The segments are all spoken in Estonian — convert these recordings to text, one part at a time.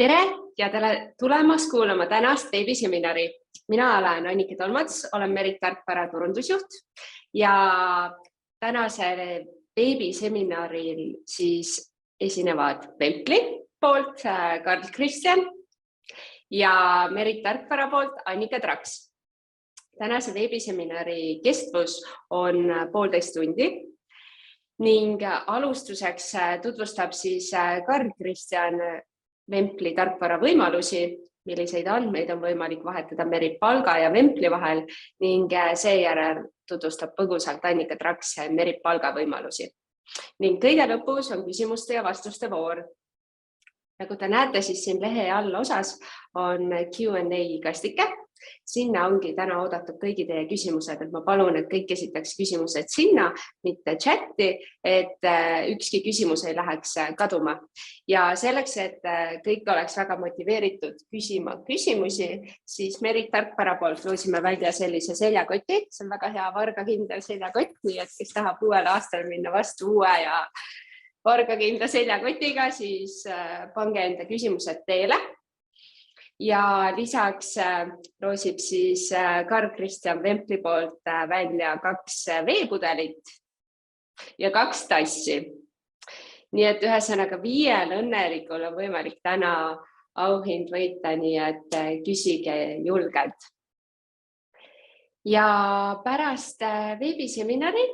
Tere ja tere tulemast kuulama tänast veebiseminari. Mina olen Annike Tolmats, olen Merit Tarkvara turundusjuht ja tänasel veebiseminaril siis esinevad Vempli poolt Karl Kristjan ja Merit Tarkvara poolt Annike Traks. Tänase veebiseminari kestvus on 1,5 tundi ning alustuseks tutvustab siis Karl Kristjan Vempli tarkvara võimalusi, milliseid andmeid on võimalik vahetada Merit Palga ja Vempli vahel ning seejärel tutvustab põgusalt Annike Traks Merit Palga võimalusi. Ning kõige lõpus on küsimuste ja vastuste voor. Nagu te näete, siis siin lehe all osas on Q&A kastike. Sinna ongi täna oodatud kõigi teie küsimused, et ma palun, et kõik esitaks küsimused sinna, mitte chati, et ükski küsimus ei läheks kaduma. Ja selleks, et kõik oleks väga motiveeritud küsima küsimusi, siis Merit Tarkvara poolt loosime välja sellise seljakoti. See on väga hea vargakindel seljakott, nii et kes tahab uuel aastal minna vastu uue ja vargakindla seljakotiga, siis pange enda küsimused teele. Ja lisaks loosib siis Karl Kristjan Vempli poolt välja 2 veepudelit ja 2 tassi. Nii et ühesõnaga 5 õnnelikul on võimalik täna auhind võita, nii et küsige julgelt. Ja pärast veebiseminari,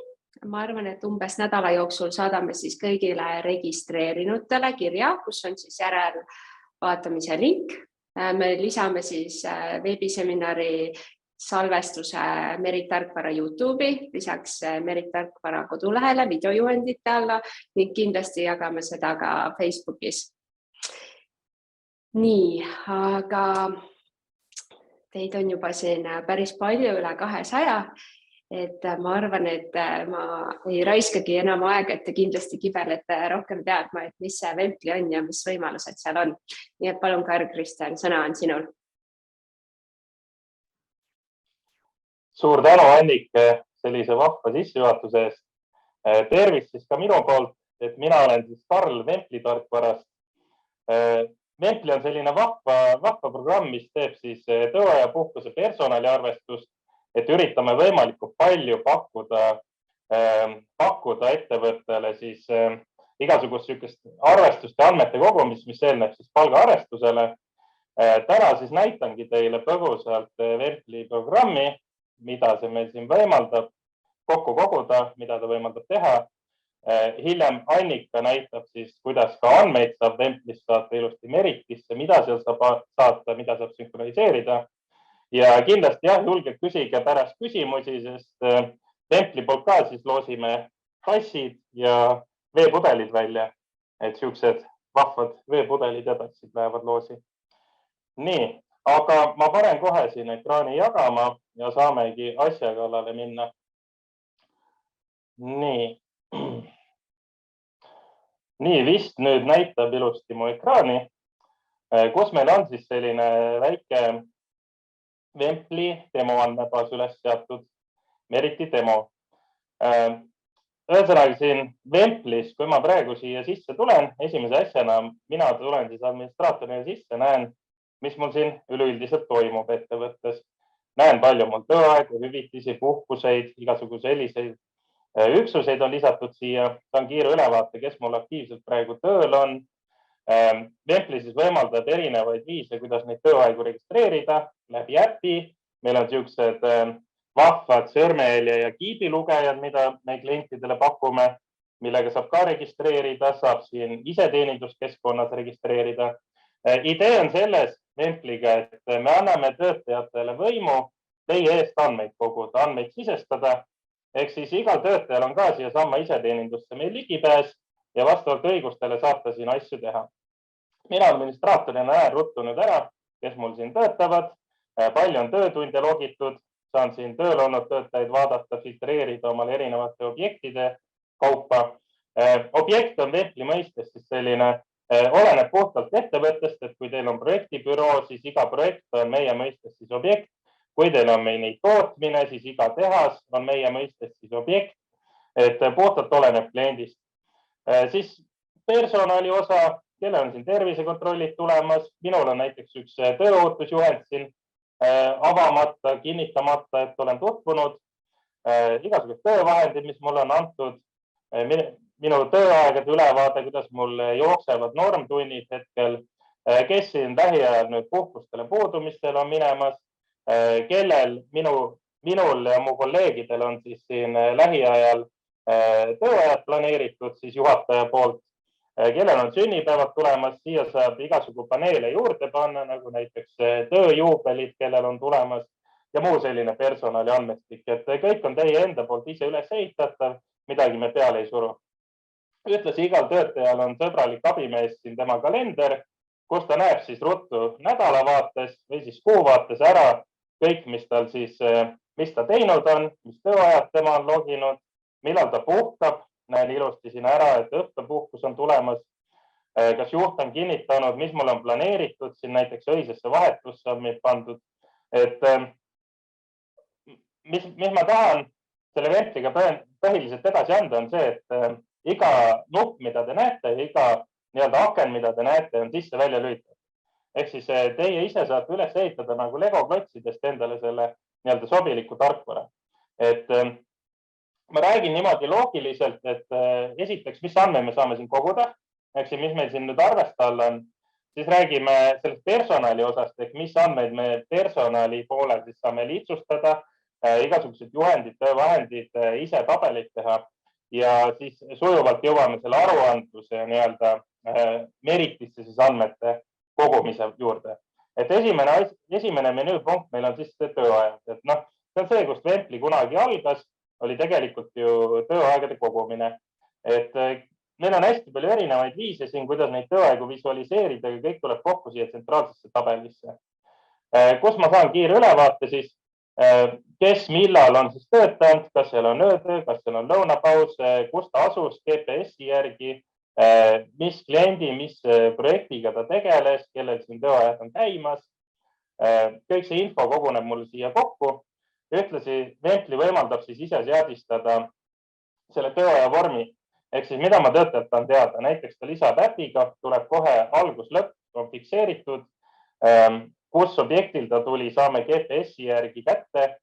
ma arvan, et umbes nädala jooksul saadame siis kõigile registreerinutele kirja, kus on siis järelvaatamise link. Me lisame siis veebiseminari salvestuse Merit Tarkvara YouTube'i, lisaks Merit Tarkvara kodulehele videojuhendite alla ning kindlasti jagame seda ka Facebookis. Nii, aga teid on juba siin päris palju, üle 200. Et ma arvan, et ma ei raiskagi enam aega, et te kindlasti kibelete rohkem teadma, et mis see Vempli on ja mis võimalused seal on. Nii et palun, Karl Kristjan, sõna on sinul. Suur tänu, Annike, sellise vahva sissejuhatuse eest. Tervist siis ka minu poolt, et mina olen siis Karl Vempli Tarkvarast. Vempli on selline vahva programm, mis teeb siis tööaja puhkuse personaliarvestust, et üritame võimalikult palju pakkuda ettevõttele siis igasugust sükest arvestust ja andmete kogumist, mis eelneb siis palgaarvestusele. Täna siis näitangi teile põgusalt Vempli programmi, mida see meil siin võimaldab kokku koguda, mida ta võimaldab teha. Hiljem Annika näitab siis, kuidas ka andmeid saab Vemplist saata ilusti Meritisse, mida seal saab saata, mida saab sünkroniseerida. Ja kindlasti julgelt küsige pärast küsimusi, sest Vempli poolt ka siis loosime tassid ja veepudelid välja, et siuksed vahvad veepudelid ja tassid lähevad loosi. Nii, aga ma panen kohe siin ekraani jagama ja saamegi asja kallale minna. Nii vist nüüd näitab ilusti mu ekraani, kus meil on siis selline väike Vempli demo andmebaas üles seatud, Meriti demo. Ühesõnaga siin Vemplis, kui ma praegu siia sisse tulen, esimese asjana mina tulen siis administraatorina sisse, näen, mis mul siin üleüldiselt toimub ettevõttes. Näen palju mul tööaegu, hüvitisi, puhkuseid, igasugu selliseid üksuseid on lisatud siia. Saan kiire ülevaate, kes mul aktiivselt praegu tööl on. Vempli siis võimaldab erinevaid viise, kuidas neid tööaegu registreerida läbi äpi. Meil on siuksed vahvad sõrmejälje ja kiidilugejad, mida me klientidele pakume, millega saab ka registreerida, saab siin iseteeninduskeskkonnas registreerida. Idee on selles Vempliga, et me anname töötajatele võimu teie eest andmeid koguda, andmeid sisestada. Ehk siis igal töötajal on ka siia samma iseteenindusse meil ligipääs ja vastavalt õigustele saate siin asju teha. Mina administraatorina näen ruttu nüüd ära, kes mul siin töötavad. Palju on töötunde logitud, saan siin tööl olnud töötajaid vaadata, filtreerida omale erinevate objektide kaupa. Objekt on Vempli mõistes siis selline, oleneb puhtalt ettevõttest, et kui teil on projektibüroo, siis iga projekt on meie mõistes siis objekt. Kui teil on meil tootmine, siis iga tehas on meie mõistes siis objekt, et puhtalt oleneb kliendist. Siis personali osa kellel on siin tervisekontrollid tulemas, minul on näiteks üks tööohutusjuhend siin avamata, kinnitamata, et olen tutvunud, igasugused töövahendid, mis mulle on antud, minu tööaegade ülevaade, kuidas mul jooksevad normtunnid hetkel, kes siin lähiajal nüüd puhkustele puudumistele on minemas, kellel minul ja mu kolleegidel on siis siin lähiajal tööajad planeeritud siis juhataja poolt, kellel on sünnipäevad tulemas, siia saab igasugu paneele juurde panna, nagu näiteks tööjuubelid, kellel on tulemas ja muu selline personali andmestik, et kõik on teie enda poolt ise üles ehitatav, midagi me peale ei suru. Ühtlasi igal töötajal on sõbralik abimees siin tema kalender, kus ta näeb siis ruttu nädalavaates või siis kuuvaates ära kõik, mis ta teinud on, mis tööajad tema on loginud, millal ta puhkab. Näen ilusti siin ära, et õppepuhkus on tulemas. Kas juht on kinnitanud, mis mul on planeeritud, siin näiteks öisesse vahetusse on meid pandud. Et mis ma tahan selle Ventliga põhiliselt edasi anda, on see, et iga nupp, mida te näete, iga nii-öelda aken, mida te näete, on sisse välja lülitatud. Ehk siis teie ise saate üles ehitada nagu Lego klotsidest endale selle nii-öelda sobiliku tarkvara. Et ma räägin niimoodi loogiliselt, et esiteks, mis andmeid me saame siin koguda, ehk mis meil siin nüüd arvesta all on, siis räägime sellest personali osast, ehk mis andmeid me personali poolel siis saame lihtsustada, igasugused juhendid, töövahendid, ise tabelid teha ja siis sujuvalt jõuame selle aruandluse nii-öelda meritisse siis andmete kogumise juurde. Et esimene menüüpunkt meil on siis tööajad. Et see on see, kust Ventli kunagi algas, oli tegelikult ju tööaegade kogumine. Et meil on hästi palju erinevaid viise siin, kuidas neid tööaegu visualiseerida ja kõik tuleb kokku siia tsentraalsesse tabelisse. Kus ma saan kiire ülevaate siis, kes millal on siis töötanud, kas seal on öötöö, kas seal on lõunapaus, kus ta asus GPS-i järgi, mis kliendi, mis projektiga ta tegeles, kellel siin tööajad on käimas. Kõik see info koguneb mul siia kokku. Ühtlasi Ventli võimaldab siis ise seadistada selle tööaja vormi. Ehk siis mida ma töötajalt tahan teada. Näiteks ta lisab äpiga, tuleb kohe algus-lõpp, on fikseeritud. Kus objektil ta tuli, saame GPS-i järgi kätte.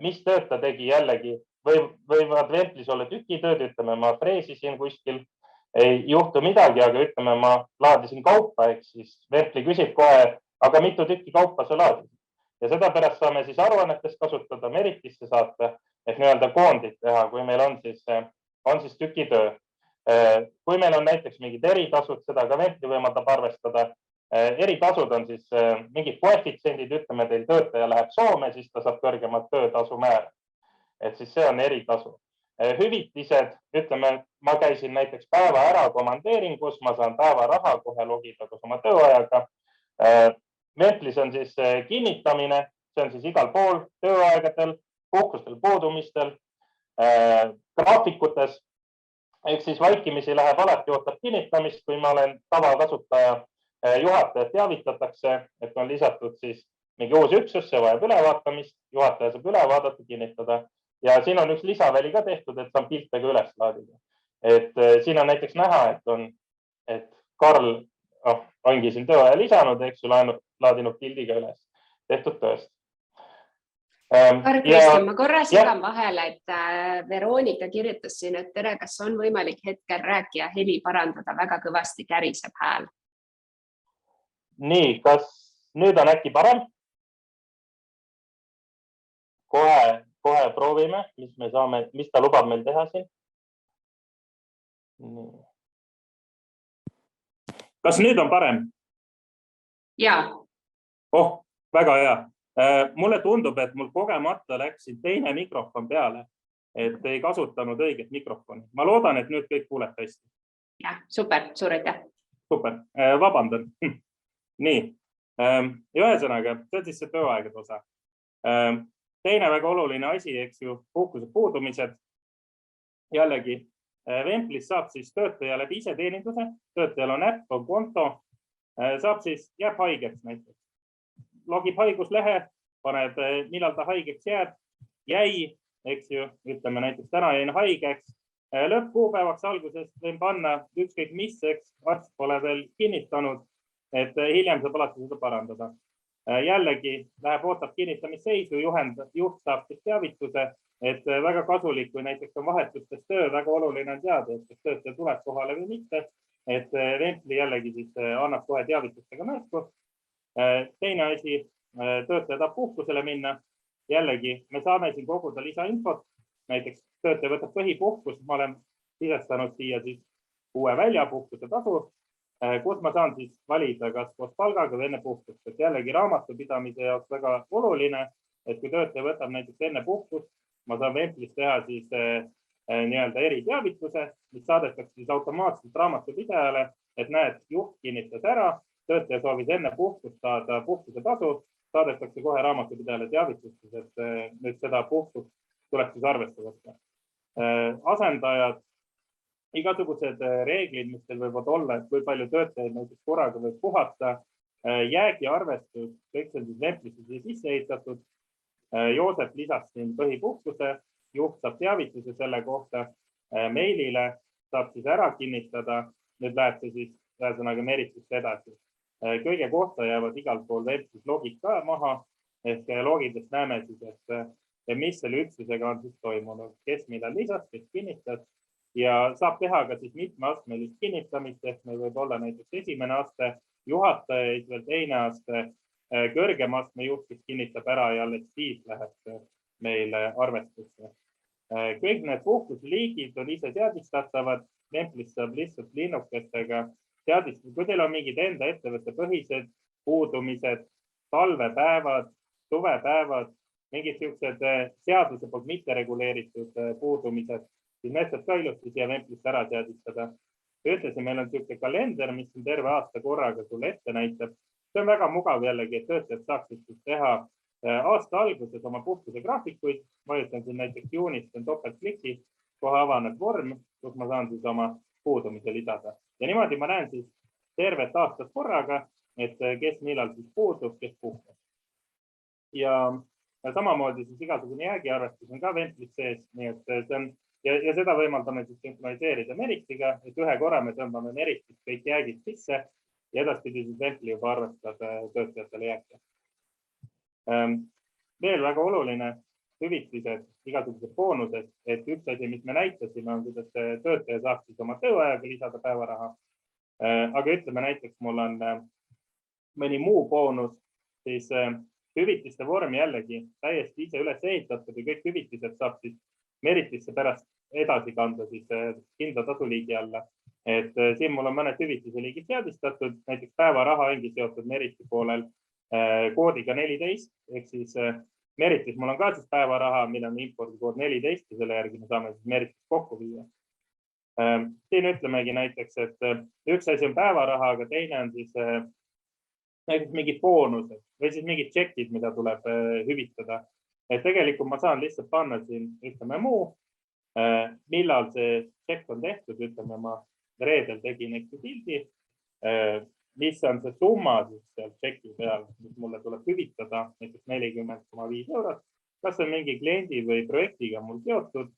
Mis tööd ta tegi jällegi. Võivad Ventlis olla tükitööd, ütleme ma freesisin kuskil. Ei juhtu midagi, aga ütleme ma laadisin kaupa. Ehk siis Ventli küsib kohe, aga mitu tükki kaupa sa laadisid. Ja seda pärast saame siis aruannetest kasutada, meritisse saata, et nii-öelda koondid teha, kui meil on siis tükitöö. Kui meil on näiteks mingid eritasud, seda ka Ventli võimaldab arvestada. Eritasud on siis mingid koefitsendid, ütleme teil töötaja läheb Soome, siis ta saab kõrgemat töötasu määra. Et siis see on eritasu. Hüvitised, ütleme, ma käisin näiteks päeva ära komandeeringus, ma saan päeva raha kohe logida koos oma tööajaga. Ventlis on siis kinnitamine, see on siis igal pool tööaegadel, puhkustel, puudumistel, graafikutes. Ehk siis vaikimisi läheb alati ootab kinnitamist, kui ma olen tavakasutaja, juhatajat teavitatakse, et on lisatud siis mingi uus üksus, see vajab ülevaatamist, juhataja saab üle vaadata, kinnitada. Ja siin on üks lisaväli ka tehtud, et saan pilte ka üles laadida. Et siin on näiteks näha, et Karl ongi siin tööaja lisanud, eks ju, laadinud pildiga üles tehtud tööst. Kristjan, ma korra segan vahele, et Veronika kirjutas siin, et tere, kas on võimalik hetkel rääkija heli parandada, väga kõvasti käriseb hääl. Nii, kas nüüd on äkki parem? Kohe proovime, mis ta lubab meil teha siin. Kas nüüd on parem? Jaa. Väga hea. Mulle tundub, et mul kogemata läksin teine mikrofon peale, et ei kasutanud õiget mikrofoni. Ma loodan, et nüüd kõik kuuleb hästi. Jah, super, suur aitäh. Super, vabandan. Nii, ühesõnaga, see on siis see tööaegade osa. Teine väga oluline asi, eks ju, puhkuse puudumised. Jällegi, Ventlis saab siis töötaja läbi iseteeninduse, töötajal on äpp, on konto, saab siis jääb haigeks näiteks. Logib haiguslehe, paneb, millal ta haigeks jäi, eks ju, ütleme näiteks täna jäin haigeks, Lõppkuupäevaks algusest võin panna ükskõik mis, eks arst pole veel kinnitanud, et hiljem saab alati seda parandada. Jällegi läheb ootab kinnitamisseisu, juht saab teavituse, et väga kasulik, kui näiteks on vahetustes töö, väga oluline on teada, et kas töötaja tuleb kohale või mitte, et Vempli jällegi siis annab kohe teavitustega märku. Teine asi, töötaja tahab puhkusele minna. Jällegi me saame siin koguda lisainfot, näiteks töötaja võtab põhipuhkus, ma olen sisestanud siia siis uue väljapuhkuse tasu, kus ma saan siis valida kas koos palgaga või enne puhkust, et jällegi raamatupidamise jaoks väga oluline, et kui töötaja võtab näiteks enne puhkust, ma saan Vemplis teha siis nii-öelda eriteavituse, mis saadetakse siis automaatselt raamatupidajale, et näed, juht kinnitas ära, töötaja soovis enne puhkust saada puhkuse tasu, saadetakse kohe raamatupidajale teavitustes, et nüüd seda puhkust tuleb siis arvesse võtta. Asendajad, igasugused reeglid, mis teil võivad olla, et kui palju töötajaid näiteks korraga võib puhata, jäägiarvestus, kõik see on siis Vemplisse sisse ehitatud. Joosep lisas siin põhipuhkuse, juht saab teavituse selle kohta meilile, saab siis ära kinnitada, nüüd läheb see siis ühesõnaga Meritisse edasi. Kõige kohta jäävad igal pool Vemplis logid ka maha, ehk logidest näeme siis, et mis selle üksusega on siis toimunud, kes millal lisas, kes kinnitas ja saab teha ka siis mitmeastmelist kinnitamist, ehk meil võib olla näiteks esimene aste juhataja, veel teine aste kõrgem astme juht, kes kinnitab ära ja alles siis läheb meile arvestusse. Kõik need puhkusliigid on ise teadistatavad, Vemplis saab lihtsalt linnukestega teadistada, kui teil on mingid enda ettevõtte põhised puudumised, talvepäevad, suvepäevad, mingid siuksed seaduse poolt mitte reguleeritud puudumised, siis need saab ka ilusti siia Vemplisse ära teadistada. Ütlesin, meil on siuke kalender, mis on terve aasta korraga sulle ette näitab. See on väga mugav jällegi, et töötajad saaksid teha aasta alguses oma puhkuse graafikuid. Vajutan siin näiteks juunist on topeltkliki, kohe avaneb vorm, kus ma saan siis oma puudumise lisada. Ja niimoodi ma näen siis tervet aastat korraga, et kes millal siis puudub, kes puhkub. Ja samamoodi siis igasugune jäägiarvestus on ka Vemplis sees, nii et see on ja seda võimaldame siis sünkroniseerida Meritiga, et ühe korra me tõmbame Meritist kõik jäägid sisse ja edaspidi siis Vempli juba arvestab töötajatele jääke. Veel väga oluline hüvitised, igasugused boonused, et üks asi, mis me näitasime, on, kuidas töötaja saab siis oma tööajaga lisada päevaraha. Aga ütleme näiteks, mul on mõni muu boonus, siis hüvitiste vorm jällegi täiesti ise üles ehitatud ja kõik hüvitised saab siis Meritisse pärast edasi kanda siis kindla tasuliigi alla. Et siin mul on mõned hüvitise liigid teadistatud, näiteks päevaraha ongi seotud Meriti poolel koodiga 14, ehk siis Meritis mul on ka siis päevaraha, mille on impordikood 14 ja selle järgi me saame siis Meritis kokku viia. Siin ütlemegi näiteks, et üks asi on päevaraha, aga teine on siis näiteks mingid boonused või siis mingid tšekid, mida tuleb hüvitada. Et tegelikult ma saan lihtsalt panna siin, ütleme muu, millal see tšekk on tehtud, ütleme ma reedel tegin äkki pildi, mis on see summa siis seal tšeki peal, mis mulle tuleb hüvitada, näiteks 40,5 eurot, kas on mingi kliendi või projektiga mul seotud,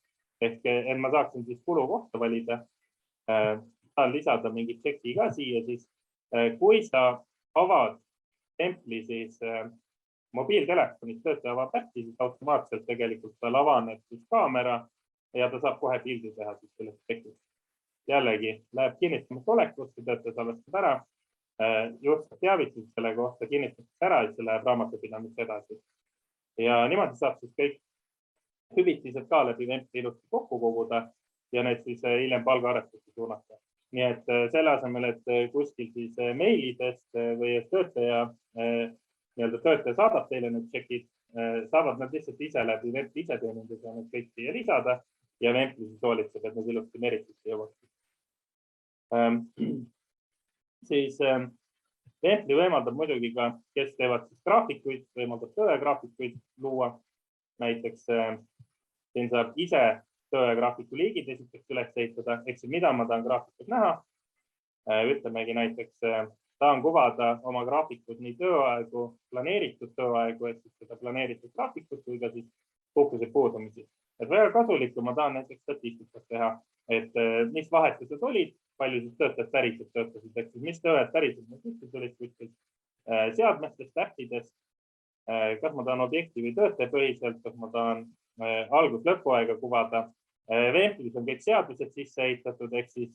ehk et ma saaksin siis kulu kohta valida, saan lisada mingi tšeki ka siia siis, kui sa avad Vempli siis mobiiltelefonist töötaja avab äppi, siis automaatselt tegelikult tal avaneb siis kaamera ja ta saab kohe pildi teha siis sellest tšekist. Jällegi läheb kinnitamist olekusse, töötaja salvestab ära, just teavitus selle kohta kinnitamist ära, et see läheb raamatupidamist edasi. Ja niimoodi saab siis kõik hüvitised ka läbi Vempli ilusti kokku koguda ja need siis hiljem palgaarvestusse suunata. Nii et selle asemel, et kuskil siis meilidest või töötaja saadab teile need tšekid, saavad nad lihtsalt ise läbi Vempli iseteeninduse need kõik siia lisada ja Vempli siis hoolitseb, et need ilusti Meritisse jõuaksid. Siis Vempli võimaldab muidugi ka, kes teevad siis graafikuid, võimaldab tööajagraafikuid luua. Näiteks siin saab ise tööajagraafiku liigid esiteks üles ehitada, ehk mida ma tahan graafikut näha. Ütlemegi näiteks tahan kuvada oma graafikud nii tööaegu, planeeritud tööaegu, et seda planeeritud graafikut, kui ka siis puhkuse puudumisi. Et väga kasulik, kui ma tahan näiteks statistikat teha, siis ma saan siis Vempli ilusti sisse ehitada et mis vahetused olid, palju siis töötajad päriselt töötasid, ehk mis töötajad päriselt sisse tulid kuskilt seadmetest, äppidest, kas ma tahan objekti või töötajapõhiselt, kas ma tahan algus-lõpuaega kuvada. Vemplis on kõik seadused sisse ehitatud, ehk siis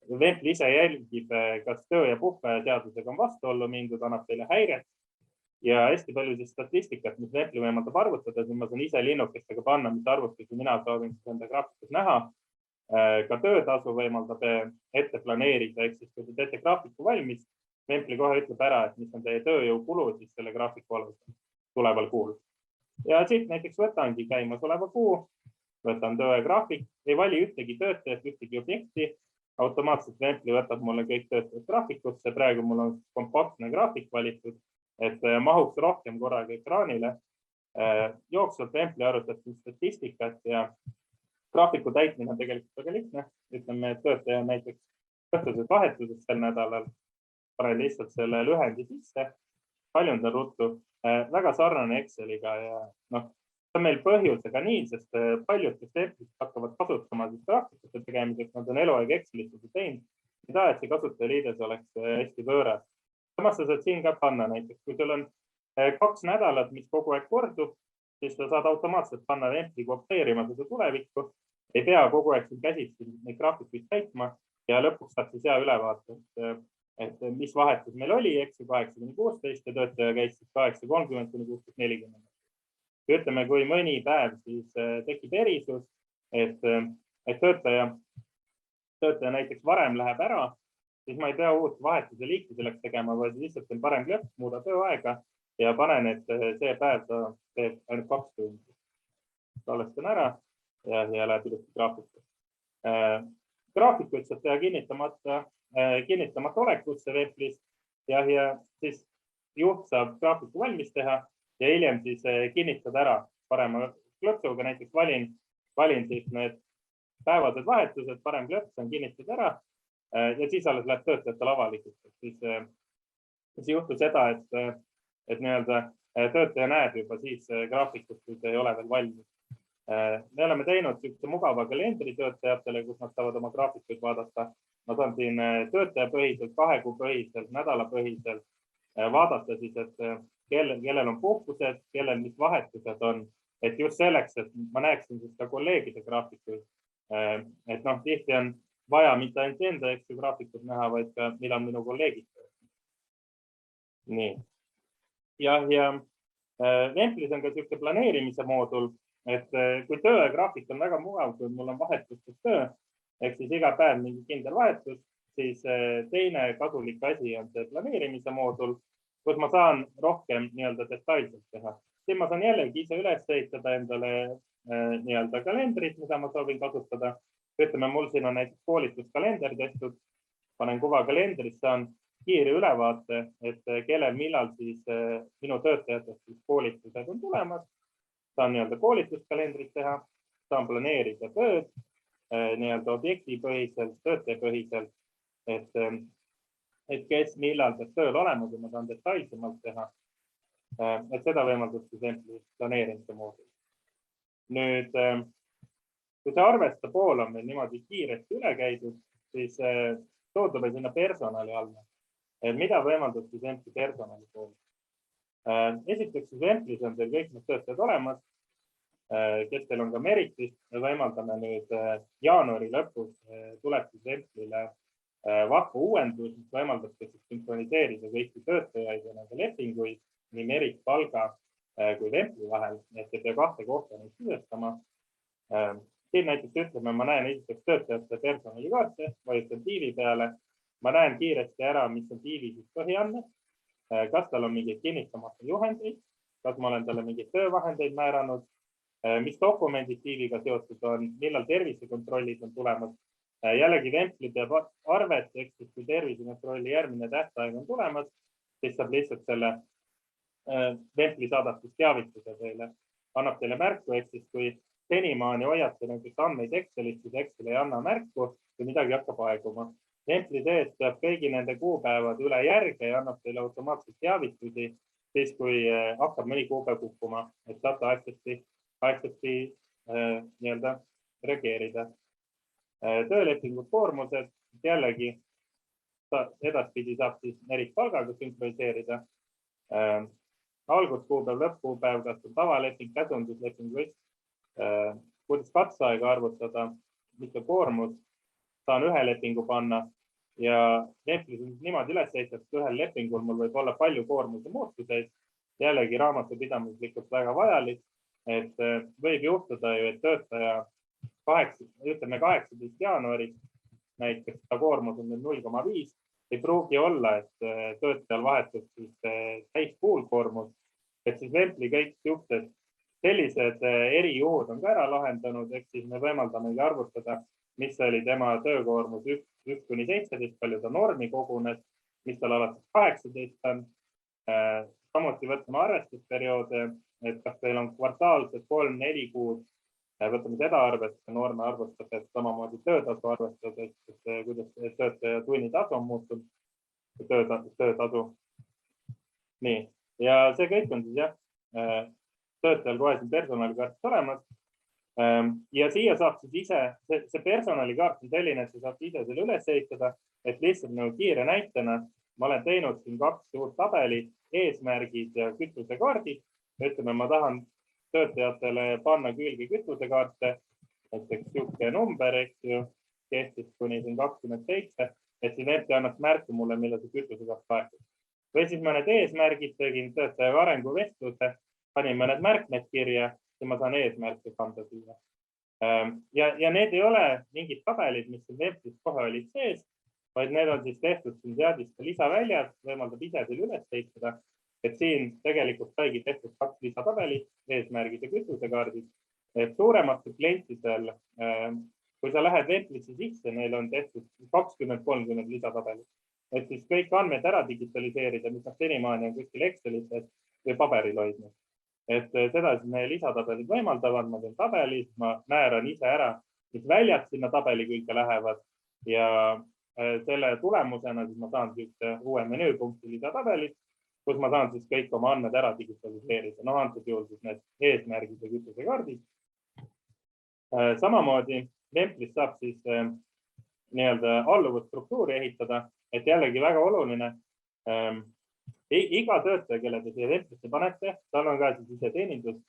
Vempli ise jälgib, kas töö ja puhkeaja seadusega on vastuollu mindud, annab teile häiret ja hästi palju siis statistikat, mis Vempli võimaldab arvutada, siis ma saan ise linnukestega panna, mis arvutusi mina soovin enda graafikus näha. Ka töötasu võimaldab ette planeerida, ehk siis kui te teete graafiku valmis, Vempli kohe ütleb ära, et mis on teie tööjõukulu siis selle graafiku alusel tuleval kuul. Ja siit näiteks võtangi käimasoleva kuu, võtan tööajagraafik, ei vali ühtegi töötajat, ühtegi objekti, automaatselt Vempli võtab mulle kõik töötajad graafikusse, praegu mul on kompaktne graafik valitud, et mahuks rohkem korraga ekraanile. Jooksvalt Vempli arvutab statistikat ja graafiku täitmine on tegelikult väga lihtne. Ütleme, et töötaja näiteks õhtuses vahetuses sel nädalal panen lihtsalt selle lühendi sisse, paljundan ruttu, väga sarnane Exceliga ja see on meil põhjusega nii, sest paljud, kes Vemplis hakkavad kasutama graafikute tegemiseks, nad on eluaeg Excelit teinud, ei taha, et see kasutajaliides oleks hästi võõras. Samas sa saad siin ka panna näiteks, kui sul on 2 nädalat, mis kogu aeg kordub, siis sa saad automaatselt panna Vempli kopeerima seda tulevikku, ei pea kogu aeg käsitsi neid graafikuid täitma ja lõpuks saab siis hea ülevaate, et mis vahetus meil oli, eks 8-16 ja töötaja käis 8-30-16-40. Ütleme, kui mõni päev siis tekib erisus, et töötaja näiteks varem läheb ära, siis ma ei pea uut vahetuse liiki selleks tegema, vaid lihtsalt on parem klõps, muuda tööaega ja panen, et see päev ta teeb ainult 2 tundi. Salvestan ära ja läheb ilusti graafikusse. Graafikuid saab teha kinnitamata olekusse Vemplis ja siis juht saab graafiku valmis teha ja hiljem siis kinnitada ära parema klõpsuga, näiteks valin siis need päevased vahetused, parem klõps on kinnitada ära ja siis alles läheb töötajatele avalikuks. Siis juhtu seda, et töötaja näeb juba siis graafikut, kui see ei ole veel valmis. Me oleme teinud mugava kalendri töötajatele, kus nad saavad oma graafikuid vaadata. Ma saan siin töötajapõhiselt, 2 kuu põhiselt, nädalapõhiselt vaadata siis, et kellel on puhkused, kellel mis vahetused on, et just selleks, et ma näeksin siis ka kolleegide graafikuid. Et tihti on vaja mitte ainult enda graafikut näha, vaid ka mida minu kolleegid. Nii. Ja Vemplis on ka selline planeerimise moodul, et kui töögraafik on väga mugav, kui mul on vahetustes töö, ehk siis iga päev mingi kindel vahetus, siis teine kasulik asi on see planeerimise moodul, kus ma saan rohkem detailselt teha. Siin ma saan jällegi ise üles ehitada endale kalendrit, mida ma soovin kasutada. Ütleme, mul siin on näiteks koolituskalender tehtud, panen kuva kalendris, saan kiire ülevaate, et kellel millal siis minu töötajatest koolitused on tulemas. Saan koolituskalendrit teha, saan planeerida tööd objektipõhiselt, töötajapõhiselt, et kes millal peab tööl olema, kui ma saan detailsemalt teha. Et seda võimaldab siis planeerimise moodul. Nüüd, kui see arvesta pool on meil niimoodi kiiresti üle käidud, siis toodame sinna personali alla. Mida võimaldab siis personali pool? Esiteks siis Vemplis on teil kõik need töötajad olemas, kes teil on ka Meritis. Me võimaldame nüüd jaanuari lõpus tuleb siis Vemplile vahva uuendus, mis võimaldab sünkroniseerida kõiki töötajaid ja nende lepinguid nii Merit palga kui Vempli vahel, et ei pea 2 kohta neid sisestama. Siin näiteks ütleme, ma näen esiteks töötajate personalikaarte, vajutan tiivi peale. Ma näen kiiresti ära, mis on tiivi siis põhiandmed, kas tal on mingeid kinnitamata juhendeid, kas ma olen talle mingeid töövahendeid määranud, mis dokumendid tiiviga seotud on, millal tervisekontrollid on tulemas. Jällegi Vempli teeb arvet, ehk siis kui tervisekontrolli järgmine tähtaeg on tulemas, siis saab lihtsalt selle Vempli saadatud teavituse teile, annab teile märku, ehk siis kui senimaani hoiate näiteks andmeid Excelis, siis Excel ei anna märku, kui midagi hakkab aeguma. Vempli sees peab kõigi nende kuupäevad üle järge ja annab teile automaatselt teavitusi, siis kui hakkab mõni kuupäev kukkuma, et saate aegsasti reageerida. töölepingud, koormused, jällegi edaspidi saab siis palgaga sünkroniseerida. Alguskuupäev, lõppkuupäev, kas on tavaleping, käsundusleping või kuidas katseaega arvutada, mis on koormus, saan ühe lepingu panna ja Templis on niimoodi üles ehitatud, ühel lepingul mul võib olla palju koormuse muutuseid, jällegi raamatupidamislikult väga vajalik, et võib juhtuda ju, et töötaja 18. jaanuaris näiteks ta koormus on 0,5, ei pruugi olla, et töötajal vahetub siis täiskuul koormus, et siis Templi kõik juhted sellised erijuhud on ka ära lahendanud, ehk siis me võimaldamegi arvutada, mis oli tema töökoormus 1–17, palju ta normi kogunes, mis tal alates 18 on. Samuti võtame arvestusperioode, et kas teil on kvartaalsed 3–4 kuud, võtame seda arvestuse, norme arvestab, et samamoodi töötasu arvestada, kuidas töötaja tunnitasu on muutunud, töötasu. Nii, ja see kõik on siis jah, töötajal kohe siin personalikaart olemas. Ja siia saab siis ise, see personalikaart on selline, et saab ise selle üles ehitada, et lihtsalt nagu kiire näitena, ma olen teinud siin 2 suurt tabelit, eesmärgid ja kütusekaardid. Ütleme, ma tahan töötajatele panna külge kütusekaarte, näiteks sihuke number, eks ju, kestis kuni 27, et siin ette annaks märku mulle, millal see kütusekaart laekub. Või siis mõned eesmärgid tegin töötajaga arenguvestluse, panin mõned märkmed kirja ja ma saan eesmärke kanda siia. Ja need ei ole mingid tabelid, mis Templis kohe olid sees, vaid need on siis tehtud siin seadiste lisaväljas, võimaldab ise teil üles ehitada, et siin tegelikult saigi tehtud 2 lisatabelit, eesmärgid ja kütusekaardid. Suurematel klientidel, kui sa lähed Templisse sisse, neil on tehtud 20–30 lisatabelit, et siis kõik andmed ära digitaliseerida, mis senimaani on kuskil Excelites või paberil hoidnud. Et seda siis meie lisatabelid võimaldavad, ma teen tabelis, ma määran ise ära, mis väljad sinna tabeli külge lähevad ja selle tulemusena siis ma saan uue menüüpunkti lisatabelit, kus ma saan siis kõik oma andmed ära digitaliseerida. No antud juhul siis need eesmärgid ja kütusekaardid. Samamoodi Templis saab siis nii-öelda alluvusstruktuuri ehitada, et jällegi väga oluline. Iga töötaja, kelle te siia Templisse panete, tal on ka siis ise teenindus.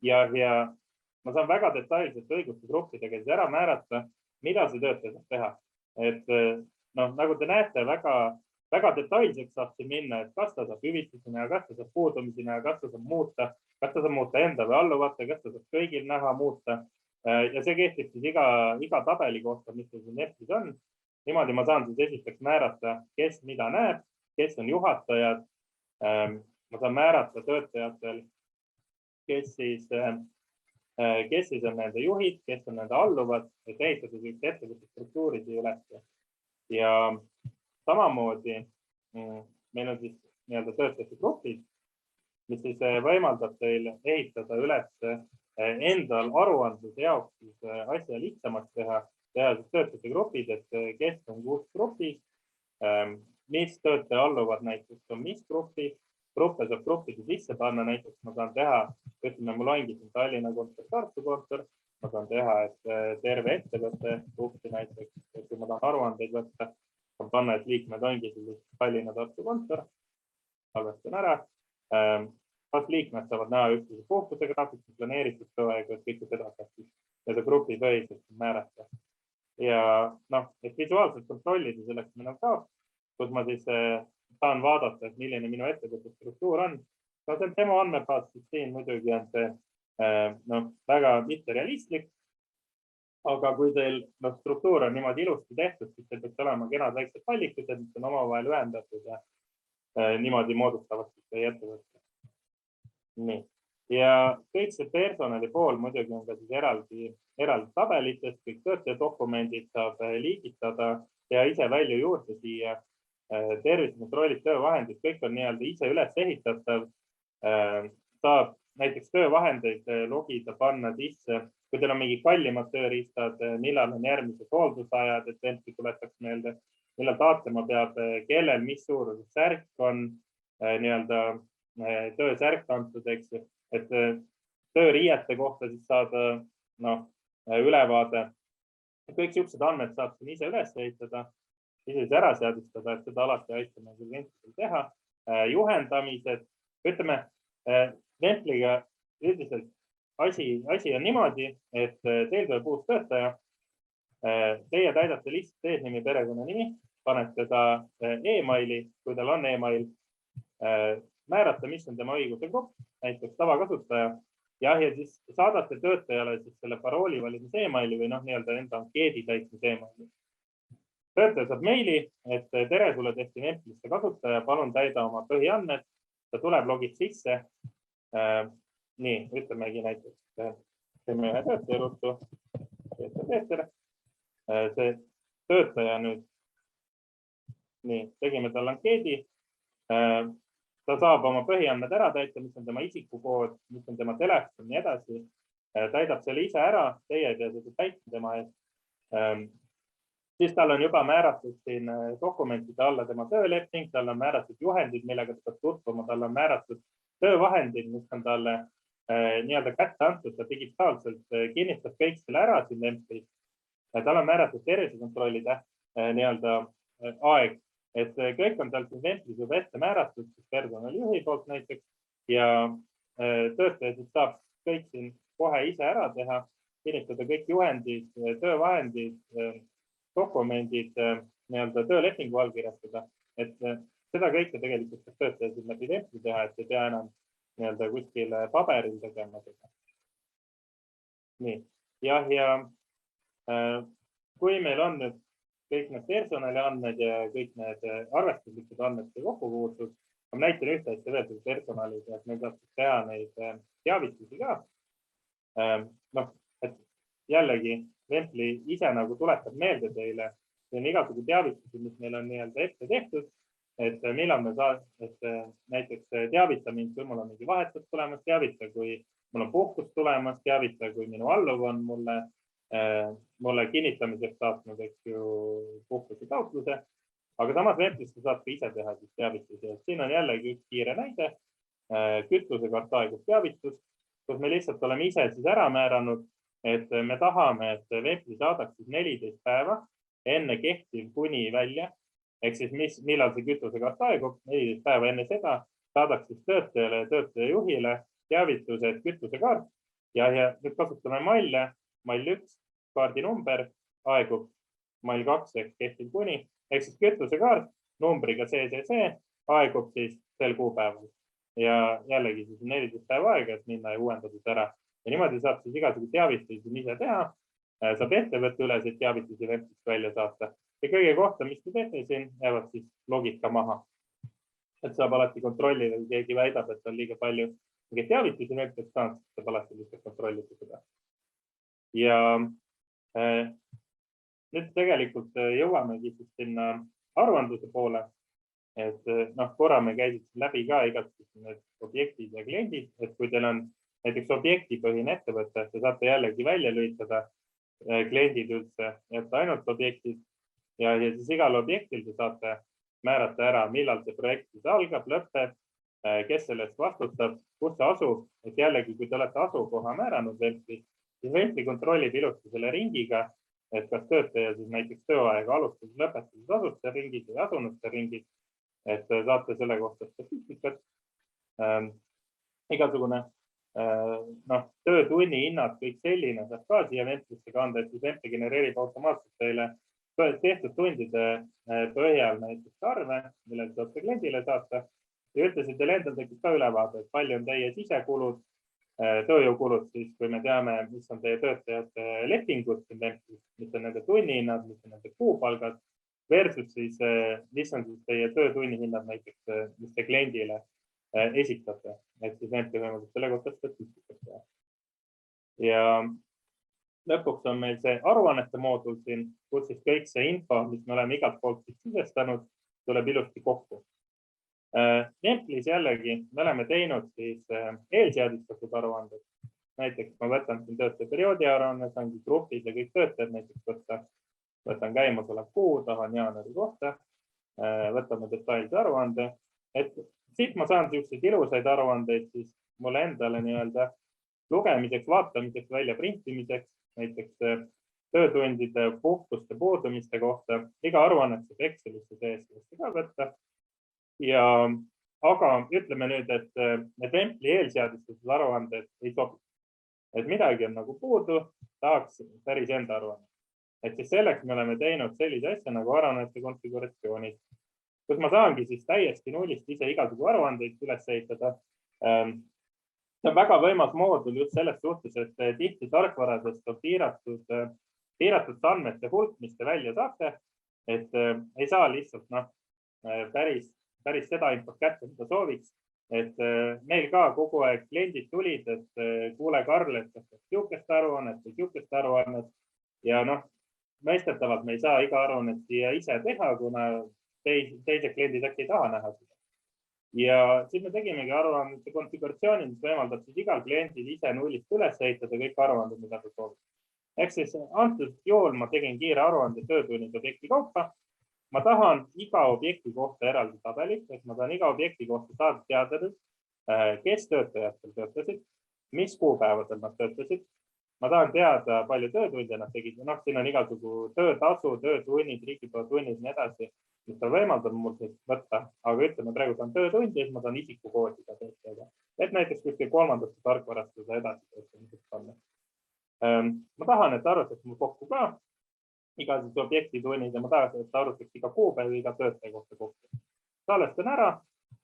Ja ma saan väga detailselt õigustegruppidega siis ära määrata, mida see töötaja saab teha. Et nagu te näete, väga detailseks saab siin minna, et kas ta saab hüvitisena, kas ta saab puudumisena, kas ta saab muuta enda või alluvate, kas ta saab kõigil näha muuta. Ja see kehtib siis iga tabeli kohta, mis siin Templis on. Niimoodi ma saan siis esiteks määrata, kes mida näeb, kes on juhatajad. Ma saan määrata töötajatel, kes siis on nende juhid, kes on nende alluvad, et ehitada üks ettevõtte struktuuri siia üles. Ja samamoodi meil on siis nii-öelda töötajate grupid, mis siis võimaldab teil ehitada üles endal aruandluse jaoks asja lihtsamaks teha töötajate grupid, et kes on kus grupis, mis töötaja alluvad näiteks on mis grupis, gruppe saab gruppide sisse panna, näiteks ma saan teha, ütleme, mul ongi siin Tallinna kontor, Tartu kontor, ma saan teha, et terve ettevõtte gruppi näiteks, et kui ma tahan aruandeid võtta, saan panna, et liikmed ongi Tallinna, Tartu kontor, salvestan ära. Kas liikmed saavad näha üksteise puhkuse graafikud, planeeritud tööaega, et kõike seda saab siis grupi põhiselt määrata. Ja et visuaalselt kontrollida selleks meil on ka, kus ma siis saan vaadata, et milline minu ettevõtte struktuur on. See on demo andmebaas, siis siin muidugi on see väga mitte realistlik, aga kui teil struktuur on niimoodi ilusti tehtud, siis teil peaks olema kenad väiksed pallikused, mis on omavahel ühendatud ja niimoodi moodustavad teie ettevõtte. Nii. Ja kõik see personali pool muidugi on ka siis eraldi tabelitest, kõik töötajadokumendid saab liigitada ja ise välja juurde siia tervisekontrollid, töövahendid, kõik on nii-öelda ise üles ehitatav. Saab näiteks töövahendeid logida, panna sisse, kui teil on mingi kallimad tööriistad, millal on järgmised hooldusajad, et Templi tuletaks meelde, millal taatlema peab, kellel mis suuruses särk on nii-öelda töösärk antud, eks, et tööriiete kohta siis saada ülevaade. kõik siuksed andmed saab siin ise üles ehitada, ise ära seadistada, et seda alati aitame klientidel teha. Juhendamised, ütleme, Templiga üldiselt asi on niimoodi, et teil tuleb uus töötaja. Teie täidate lihtsalt eesnimi, perekonnanimi, panete ta e-maili, kui tal on e-mail, määrata, mis on tema õiguse grupp, näiteks tavakasutaja. Ja siis saadate töötajale siis selle parooli valimise e-maili või nii-öelda enda ankeedi täitmise e-maili. Töötaja saab meili, et tere, sulle tehti Templisse kasutaja, palun täida oma põhiandmed, ta tuleb, logid sisse. Nii, ütlemegi näiteks, teeme ühe töötaja ruttu, Peeter. See töötaja nüüd, nii, tegime tal ankeedi. Ta saab oma põhiandmed ära täita, mis on tema isikukood, mis on tema telefon, nii edasi. Täidab selle ise ära, teie ei pea seda täitma tema eest. Siis tal on juba määratud siin dokumentide alla tema tööleping, tal on määratud juhendid, millega ta peab tutvuma, tal on määratud töövahendid, mis on talle nii-öelda kätte antud, ta digitaalselt kinnitab kõik selle ära siin Templis. Tal on määratud tervisekontrollide nii-öelda aeg, et kõik on tal siin Templis juba ette määratud, personalijuhi poolt näiteks, ja töötaja siis saab kõik siin kohe ise ära teha, kinnitada kõik juhendid, töövahendid, dokumendid, nii-öelda töölepingu allkirjastada, et seda kõike tegelikult saab töötaja siin läbi Templi teha, et ei pea enam nii-öelda kuskil paberil tegema seda. Nii, ja kui meil on nüüd kõik need personali andmed ja kõik need arvestuslikud andmed kokku puutud, ma näitan ühte asja veel selle personali, et meil saab teha neid teavitusi ka. Et jällegi Templi ise nagu tuletab meelde teile, see on igasugu teavitusi, mis meil on nii-öelda ette tehtud, et millal me näiteks teavita mind, kui mul on mingi vahetus tulemas, teavita, kui mul on puhkus tulemas, teavita, kui minu alluv on mulle kinnitamiseks saatnud, eks ju, puhkuse taotluse, aga samas Templis saab ka ise teha siis teavitusi. Siin on jällegi üks kiire näide, kütusekaart aegus teavitus, kus me lihtsalt oleme ise siis ära määranud, et me tahame, et Templi saadaks siis 14 päeva enne kehtiv kuni välja, ehk siis millal see kütusekaart aegub, 14 päeva enne seda saadaks siis töötajale ja töötaja juhile teavituse, et kütusekaart ja nüüd kasutame malle, mall 1, kaardi number, aegub mall 2 ehk kehtiv kuni, ehk siis kütusekaart numbriga see, aegub siis sel kuupäeval. Ja jällegi siis 14 päeva aega, et minna ja uuendada ära. Ja niimoodi saab siis igasugu teavitusi ise teha, saab ettevõtte üleseid teavitusi Templist välja saata. Ja kõige kohta, mis te teete siin, jäävad siis logid ka maha. Et saab alati kontrollida, kui keegi väidab, et on liiga palju teavitusi Templist saanud, saab alati lihtsalt kontrollida seda. Ja nüüd tegelikult jõuamegi siis sinna aruandluse poole, et korra me käisime läbi ka igasugused need objektid ja kliendid, et kui teil on näiteks objektipõhine ettevõte, te saate jällegi välja lülitada kliendid üldse, jätta ainult objektid ja siis igal objektil te saate määrata ära, millal see projekt siis algab, lõpeb, kes sellest vastutab, kus see asub, et jällegi, kui te olete asukoha määranud Templis, siis Templi kontrollib ilusti selle ringiga, et kas töötaja siis näiteks tööaega alustades lõpetades asute ringid või asunuste ringid, et saate selle kohta statistikat. Igasugune töötunni hinnad, kõik selline saab ka siia Templisse kanda, et Templi genereerib automaatselt teile tehtud tundide põhjal näiteks arve, millele saate kliendile saata. Ja ütlesin, teil endal tekib ka ülevaade, et palju on teie sisekulud, tööjõukulud, siis kui me teame, mis on teie töötajate lepingud, mis on nende tunnihinnad, mis on nende kuupalgad, versus siis, mis on siis teie töötunnihinnad näiteks, mis te kliendile esitate, et siis need võimaldab selle kohta statistikat teha. Ja lõpuks on meil see aruannete moodul siin, kus siis kõik see info, mis me oleme igalt poolt sisestanud, tuleb ilusti kokku. Templis jällegi me oleme teinud siis eelseadistatud aruanded. Näiteks ma võtan siin töötaja perioodi aruanne, saangi grupid ja kõik töötajad näiteks võtta. Võtan käimasolev kuu, tahan jaanuari kohta, võtame detailse aruande. Et siit ma saan selliseid ilusaid aruandeid siis mulle endale nii-öelda lugemiseks, vaatamiseks, välja printimiseks. Näiteks töötundide puhkuste puudumiste kohta. Iga aruannet saab Excelisse sees ka võtta. Aga ütleme nüüd, et need Templi eelseadistatud aruanded ei sobi. Et midagi on nagu puudu, tahaks päris enda aruannet. Et siis selleks me oleme teinud sellise asja nagu aruannete konfiguratsioonid, kus ma saangi siis täiesti nullist ise igasugu aruandeid üles ehitada. See on väga võimas moodul just selles suhtes, et tihti tarkvaradest on piiratud andmete hulk, mis te välja saate, et ei saa lihtsalt päris seda infot kätte, mida sooviks. Et meil ka kogu aeg kliendid tulid, et kuule Karl, et kas siukest aruannet või siukest aruannet. Ja mõistetavalt me ei saa iga aruannet siia ise teha, kuna teised kliendid äkki ei taha näha seda. Ja siis me tegimegi aruannete konfiguratsiooni, mis võimaldab siis igal kliendil ise nullist üles ehitada kõik aruanded, mida ta soovib. Ehk siis antud juhul ma tegin kiire aruande töötunnid objekti kaupa. Ma tahan iga objekti kohta eraldi tabelit, et ma tahan iga objekti kohta saada teada, kes töötajatel töötasid, mis kuupäevadel nad töötasid. Ma tahan teada, palju töötunde nad tegid. Siin on igasugu töötasu, töötunnid, riigipooltunnid ja nii edasi, mis ta võimaldab mul võtta. Aga ütleme, praegu ta on töötundi, siis ma tahan isikukoodida töötada. Et näiteks kuskil kolmandaste tarkvarast seda edasi töötamiseks panna. Ma tahan, et arvestaks mul kokku ka iga objekti tunnid ja ma tahan, et arvestaks iga kuupäev iga töötaja kohta kokku. Salvestan ära,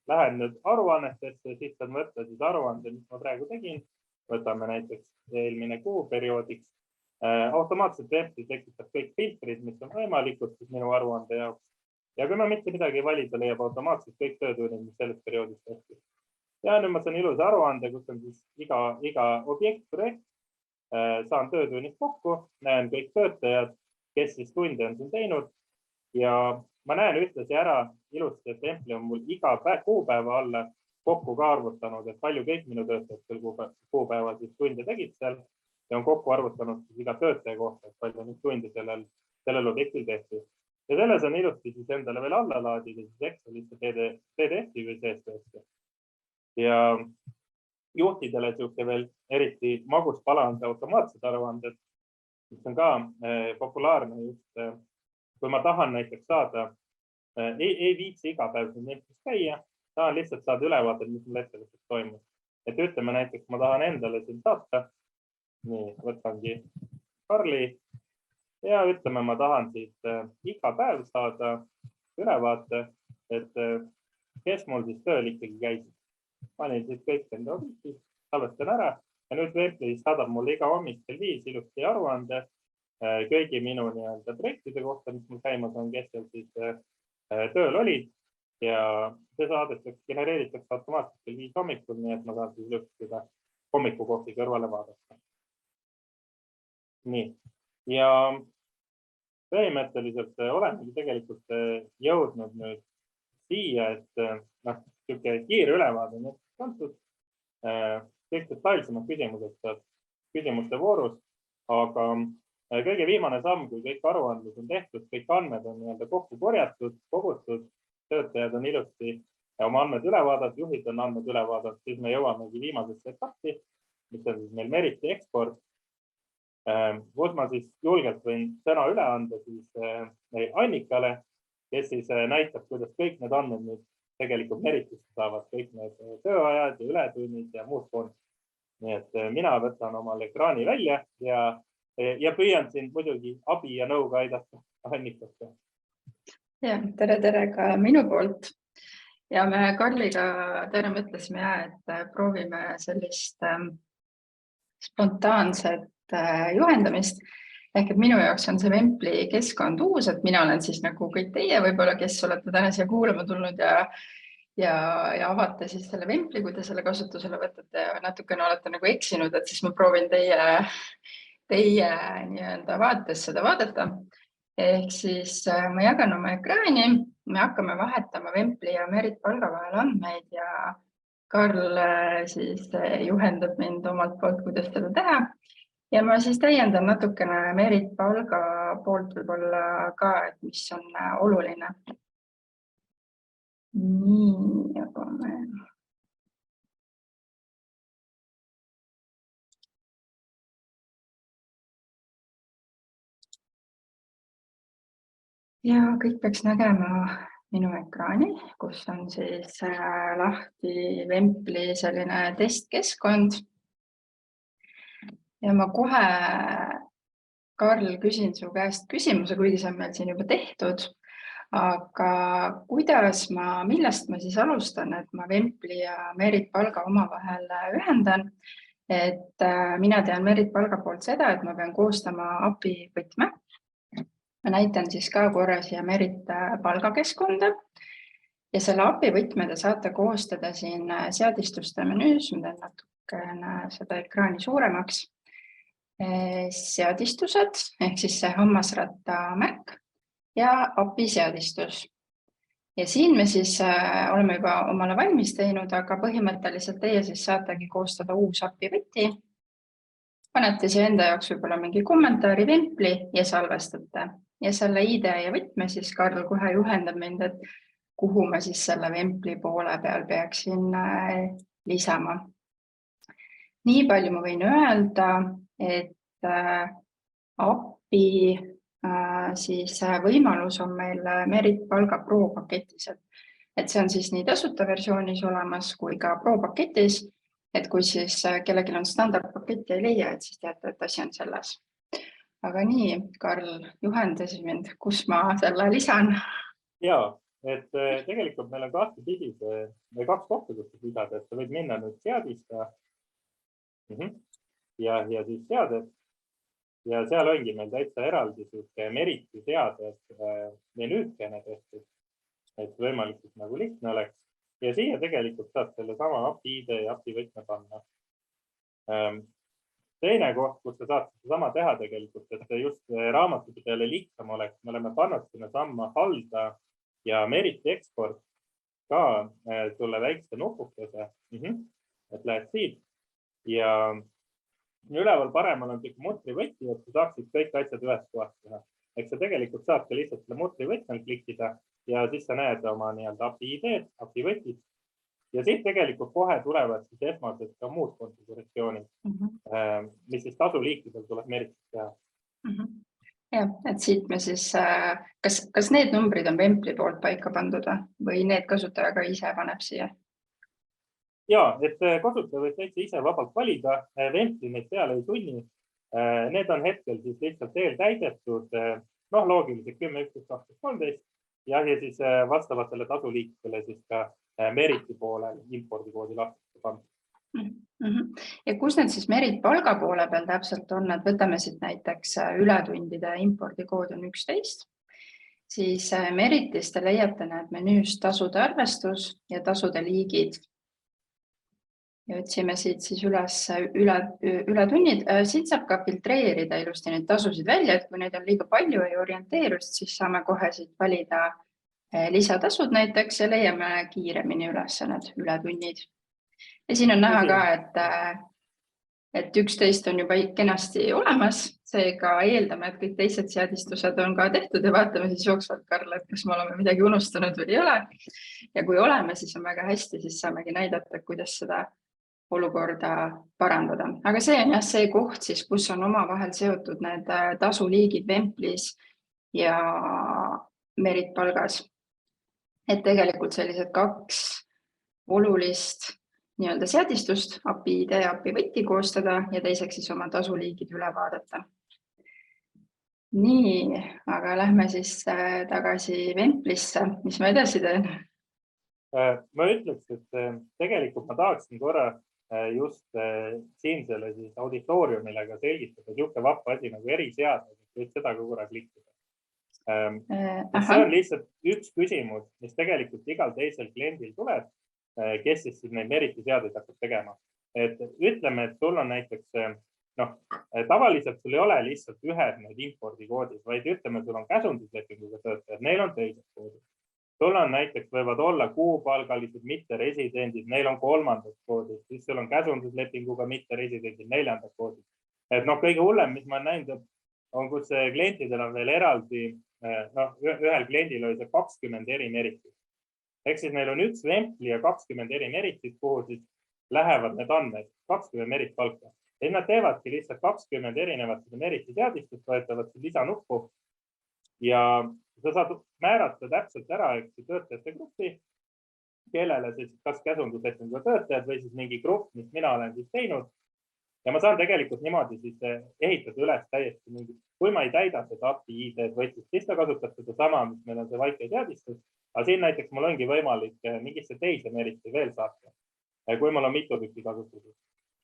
lähen nüüd aruannetesse, siis saan võtta siis aruande, mis ma praegu tegin. Võtame näiteks eelmine kuu perioodiks. Automaatselt Templi tekitab kõik filtrid, mis on võimalikud minu aruande jaoks. Ja kui ma mitte midagi valida, leiab automaatselt kõik töötunnid, mis selles perioodis tehti. Ja nüüd ma saan ilus aruande, kus on siis iga objekt projekt. Saan töötunnid kokku, näen kõik töötajad, kes siis tunde on siin teinud. Ja ma näen ühtlasi ära ilusti, et Templi on mul iga kuupäeva alla kokku ka arvutanud, et palju kõik minu töötajad kuupäeval siis tunde tegid seal ja on kokku arvutanud iga töötaja kohta, et palju nüüd tunde sellel objektil tehti. Ja selles on ilusti siis endale veel alla laadida siis Excelisse PDF-i või CSV-sse. Ja juhtidele siuke veel eriti maguspalanud automaatsed aruanded, mis on ka populaarne just, kui ma tahan näiteks saada, ei viitsi iga päev näiteks käia, tahan lihtsalt saada ülevaadet, mis mul ettevõttes toimub. Et ütleme näiteks, ma tahan endale siin saata, nii, võtangi Karli ja ütleme, ma tahan siit iga päev saada ülevaate, et kes mul siis tööl ikkagi käisid. Panin siit kõik enda objekti, salvestan ära ja nüüd Templi saadab mulle iga hommik kell 5 ilusti aruande kõigi minu projektide kohta, mis mul käimas on, kes seal siis tööl olid. Ja see saadetakse, genereeritakse automaatselt kell 5 hommikul, nii et ma saan siis lõpuks seda hommikukohti kõrvale vaadata. Nii, ja põhimõtteliselt olemegi tegelikult jõudnud nüüd siia, et kiire ülevaade on antud. Kõik detailsemad küsimused küsimuste voorus, aga kõige viimane samm, kui kõik aruandlus on tehtud, kõik andmed on kokku korjatud, kogutud, töötajad on ilusti oma andmed üle vaadatud, juhid on andmed üle vaadatud, siis me jõuamegi viimasesse etappi, mis on siis meil Meriti eksport. Kus ma siis julgelt võin sõna üle anda siis Annikale, kes siis näitab, kuidas kõik need andmed nüüd tegelikult Meritist saavad, kõik need tööajad ja ületunnid ja muud foonid. Nii et mina võtan omal ekraani välja ja püüan siin muidugi abi ja nõuga aidata Annikasse. Ja, tere ka minu poolt. Ja me Karliga täna mõtlesime, et proovime sellist spontaanset juhendamist. Ehk et minu jaoks on see Templi keskkond uus, et mina olen siis nagu kõik teie võib-olla, kes olete täna siia kuulama tulnud ja avate siis selle Templi, kui te selle kasutusele võtate ja natukene olete nagu eksinud, et siis ma proovin teie nii-öelda vaates seda vaadata. Ehk siis ma jagan oma ekraani, me hakkame vahetama Templi ja Merit palga vahel andmeid ja Karl siis juhendab mind omalt poolt, kuidas seda teha. Ja ma siis täiendan natukene Merit palga poolt võib-olla ka, et mis on oluline. Nii, jagame. Ja kõik peaks nägema minu ekraani, kus on siis lahti Vempli selline testkeskkond. Ja ma kohe, Karl, küsin su käest küsimuse, kuigi see on meil siin juba tehtud. Aga millest ma siis alustan, et ma Vempli ja Merit Palga omavahel ühendan? Et mina tean Merit Palga poolt seda, et ma pean koostama API võtme. Ma näitan siis ka korra siia Merit Palga keskkonda. Ja selle API võtme te saate koostada siin seadistuste menüüs, ma teen natukene seda ekraani suuremaks. Seadistused, ehk siis see hammasratta Mac ja API seadistus. Ja siin me siis oleme juba omale valmis teinud, aga põhimõtteliselt teie siis saategi koostada uus API võti. Panete siia enda jaoks võib-olla mingi kommentaari Vempli ja salvestate. Ja selle ID ja võtme siis Karl kohe juhendab mind, et kuhu ma siis selle Vempli poole peal peaksin lisama. Nii palju ma võin öelda, et API siis võimalus on meil Merit Palga Pro paketis, et see on siis nii tasuta versioonis olemas kui ka Pro paketis, et kui siis kellelgi on standardpakett ei leia, et siis teate, et asi on selles. Aga nii, Karl, juhendasid mind, kus ma selle lisan? Ja, et tegelikult meil on kaks kohta, kus lisada, et sa võid minna nüüd seadista ja siis seaded. Ja seal ongi meil täitsa eraldi Meriti seaded menüükene tehtud, et võimalikult nagu lihtne oleks. Ja siia tegelikult saab selle sama API ID ja API võtme panna. Teine koht, kus sa saad sama teha tegelikult, et just raamatupidajale lihtsam oleks, me oleme pannud sinna samma halda ja Meriti eksport ka sulle väikse nupukese, et lähed siit ja üleval paremal on mutrivõti, et sa saaksid kõik asjad ühes kohas teha. Eks sa tegelikult saad ka lihtsalt selle mutrivõtmel klikkida ja siis sa näed oma API ID-d, API võtid. Ja siit tegelikult kohe tulevad siis esmased ka muud konfiguratsioonid, mis siis tasuliikidel tuleb Meritist teha. Ja, et siit me siis, kas need numbrid on Vempli poolt paika pandud või need kasutaja ka ise paneb siia? Ja, et kasutaja võib täitsa ise vabalt valida, Vempli neid peale ei tunni. Need on hetkel siis lihtsalt eeltäidetud, loogiliselt 10, 11, 12, 13 ja siis vastavatele tasuliikidele siis ka Meriti poole impordikoodi lahti pandud. Ja kus need siis Merit Palga poole peal täpselt on, et võtame siit näiteks ületundide impordikood on 11, siis Meritis te leiate need menüüs tasude arvestus ja tasude liigid. Ja otsime siit siis üles ületunnid. Siit saab ka filtreerida ilusti neid tasusid välja, et kui neid on liiga palju ei orienteerust, siis saame kohe siit valida lisatasud näiteks ja leiame kiiremini üles need ületunnid. Ja siin on näha ka, et 11 on juba kenasti olemas, seega eeldame, et kõik teised seadistused on ka tehtud ja vaatame siis jooksvalt, Karl, et kas me oleme midagi unustanud või ei ole. Ja kui oleme, siis on väga hästi, siis saamegi näidata, kuidas seda olukorda parandada. Aga see on see koht, siis, kus on omavahel seotud need tasuliigid Vemplis ja Merit Palgas. Et tegelikult sellised kaks olulist nii-öelda seadistust, API ID ja API võti koostada ja teiseks siis oma tasuliigid üle vaadata. Nii, aga lähme siis tagasi Vemplisse. Mis ma edasi teen? Ma ütleks, et tegelikult ma tahaksin korra just siin selle siis auditooriumile ka selgitada niisugune vappa asi nagu eriseadmed, et võid seda ka korra klikkida. See on lihtsalt üks küsimus, mis tegelikult igal teisel kliendil tuleb, kes siis neid Meriti seadeid hakkab tegema. Et ütleme, et sul on näiteks, tavaliselt sul ei ole lihtsalt ühed need impordikoodid, vaid ütleme, sul on käsunduslepinguga töötajad, neil on teised koodid. Sul on näiteks võivad olla kuupalgalised mitteresidendid, neil on kolmandad koodid, siis sul on käsunduslepinguga mitteresidendid, neljandad koodid. Et kõige hullem, mis ma näinud, on, kus klientidel on veel eraldi, ühel kliendil oli see 20 eri Meritit. Ehk siis neil on üks Vempli ja 20 eri Meritit, kuhu siis lähevad need andmed, 20 Merit Palka. Ja nad teevadki lihtsalt 20 erinevat Meriti seadistust, võetavad lisanuppu ja sa saad määrata täpselt ära töötajate gruppi, kellele siis kas käsunduslepinguga töötajad või siis mingi grupp, mis mina olen siis teinud. Ja ma saan tegelikult niimoodi siis ehitada üles täiesti mingi, kui ma ei täida seda API ID-d või siis ta kasutab seda sama, mis meil on see väike teadistus, aga siin näiteks mul ongi võimalik mingisse teise Meriti veel saata, kui mul on mitu tükki kasutuses.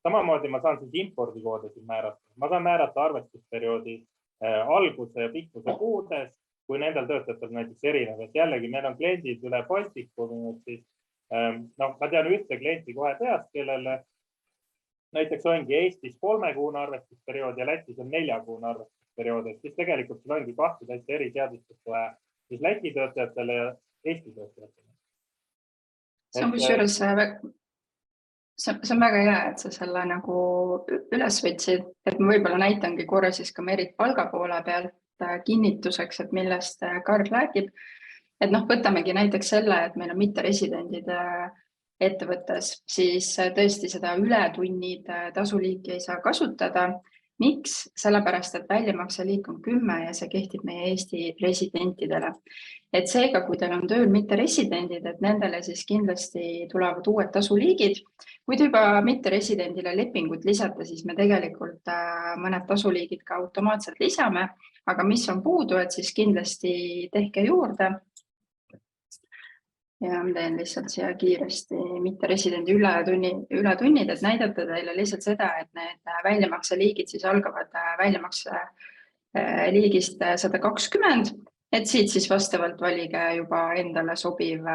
Samamoodi ma saan siis impordikoode siin määrata. Ma saan määrata arvestusperioodi alguse ja pikkuse kuudes, kui nendel töötajatel näiteks erinev. Jällegi, meil on kliendid üle Baltiku, siis ma tean ühte klienti kohe peast, kellele näiteks ongi Eestis 3-kuune arvestusperiood ja Lätis on 4-kuune arvestusperiood, et siis tegelikult sul ongi kahte täitsa eri teadistust vaja siis Läti töötajatele ja Eesti töötajatele. See on kusjuures see on väga hea, et sa selle nagu üles võtsid, et ma võib-olla näitangi korra siis ka Merit palga poole pealt kinnituseks, et millest Karl räägib. Et võtamegi näiteks selle, et meil on mitteresidendide ettevõttes, siis tõesti seda ületunnid tasuliiki ei saa kasutada. Miks? Sellepärast, et väljamakseliik on 10 ja see kehtib meie Eesti residentidele. Et seega, kui teil on tööl mitteresidendid, et nendele siis kindlasti tulevad uued tasuliigid. Kui te juba mitteresidendile lepingut lisata, siis me tegelikult mõned tasuliigid ka automaatselt lisame, aga mis on puudu, et siis kindlasti tehke juurde. Ja ma teen lihtsalt siia kiiresti mitteresidendi ületunnid, et näidata teile lihtsalt seda, et need väljamakseliigid siis algavad väljamakseliigist 120, et siit siis vastavalt valige juba endale sobiv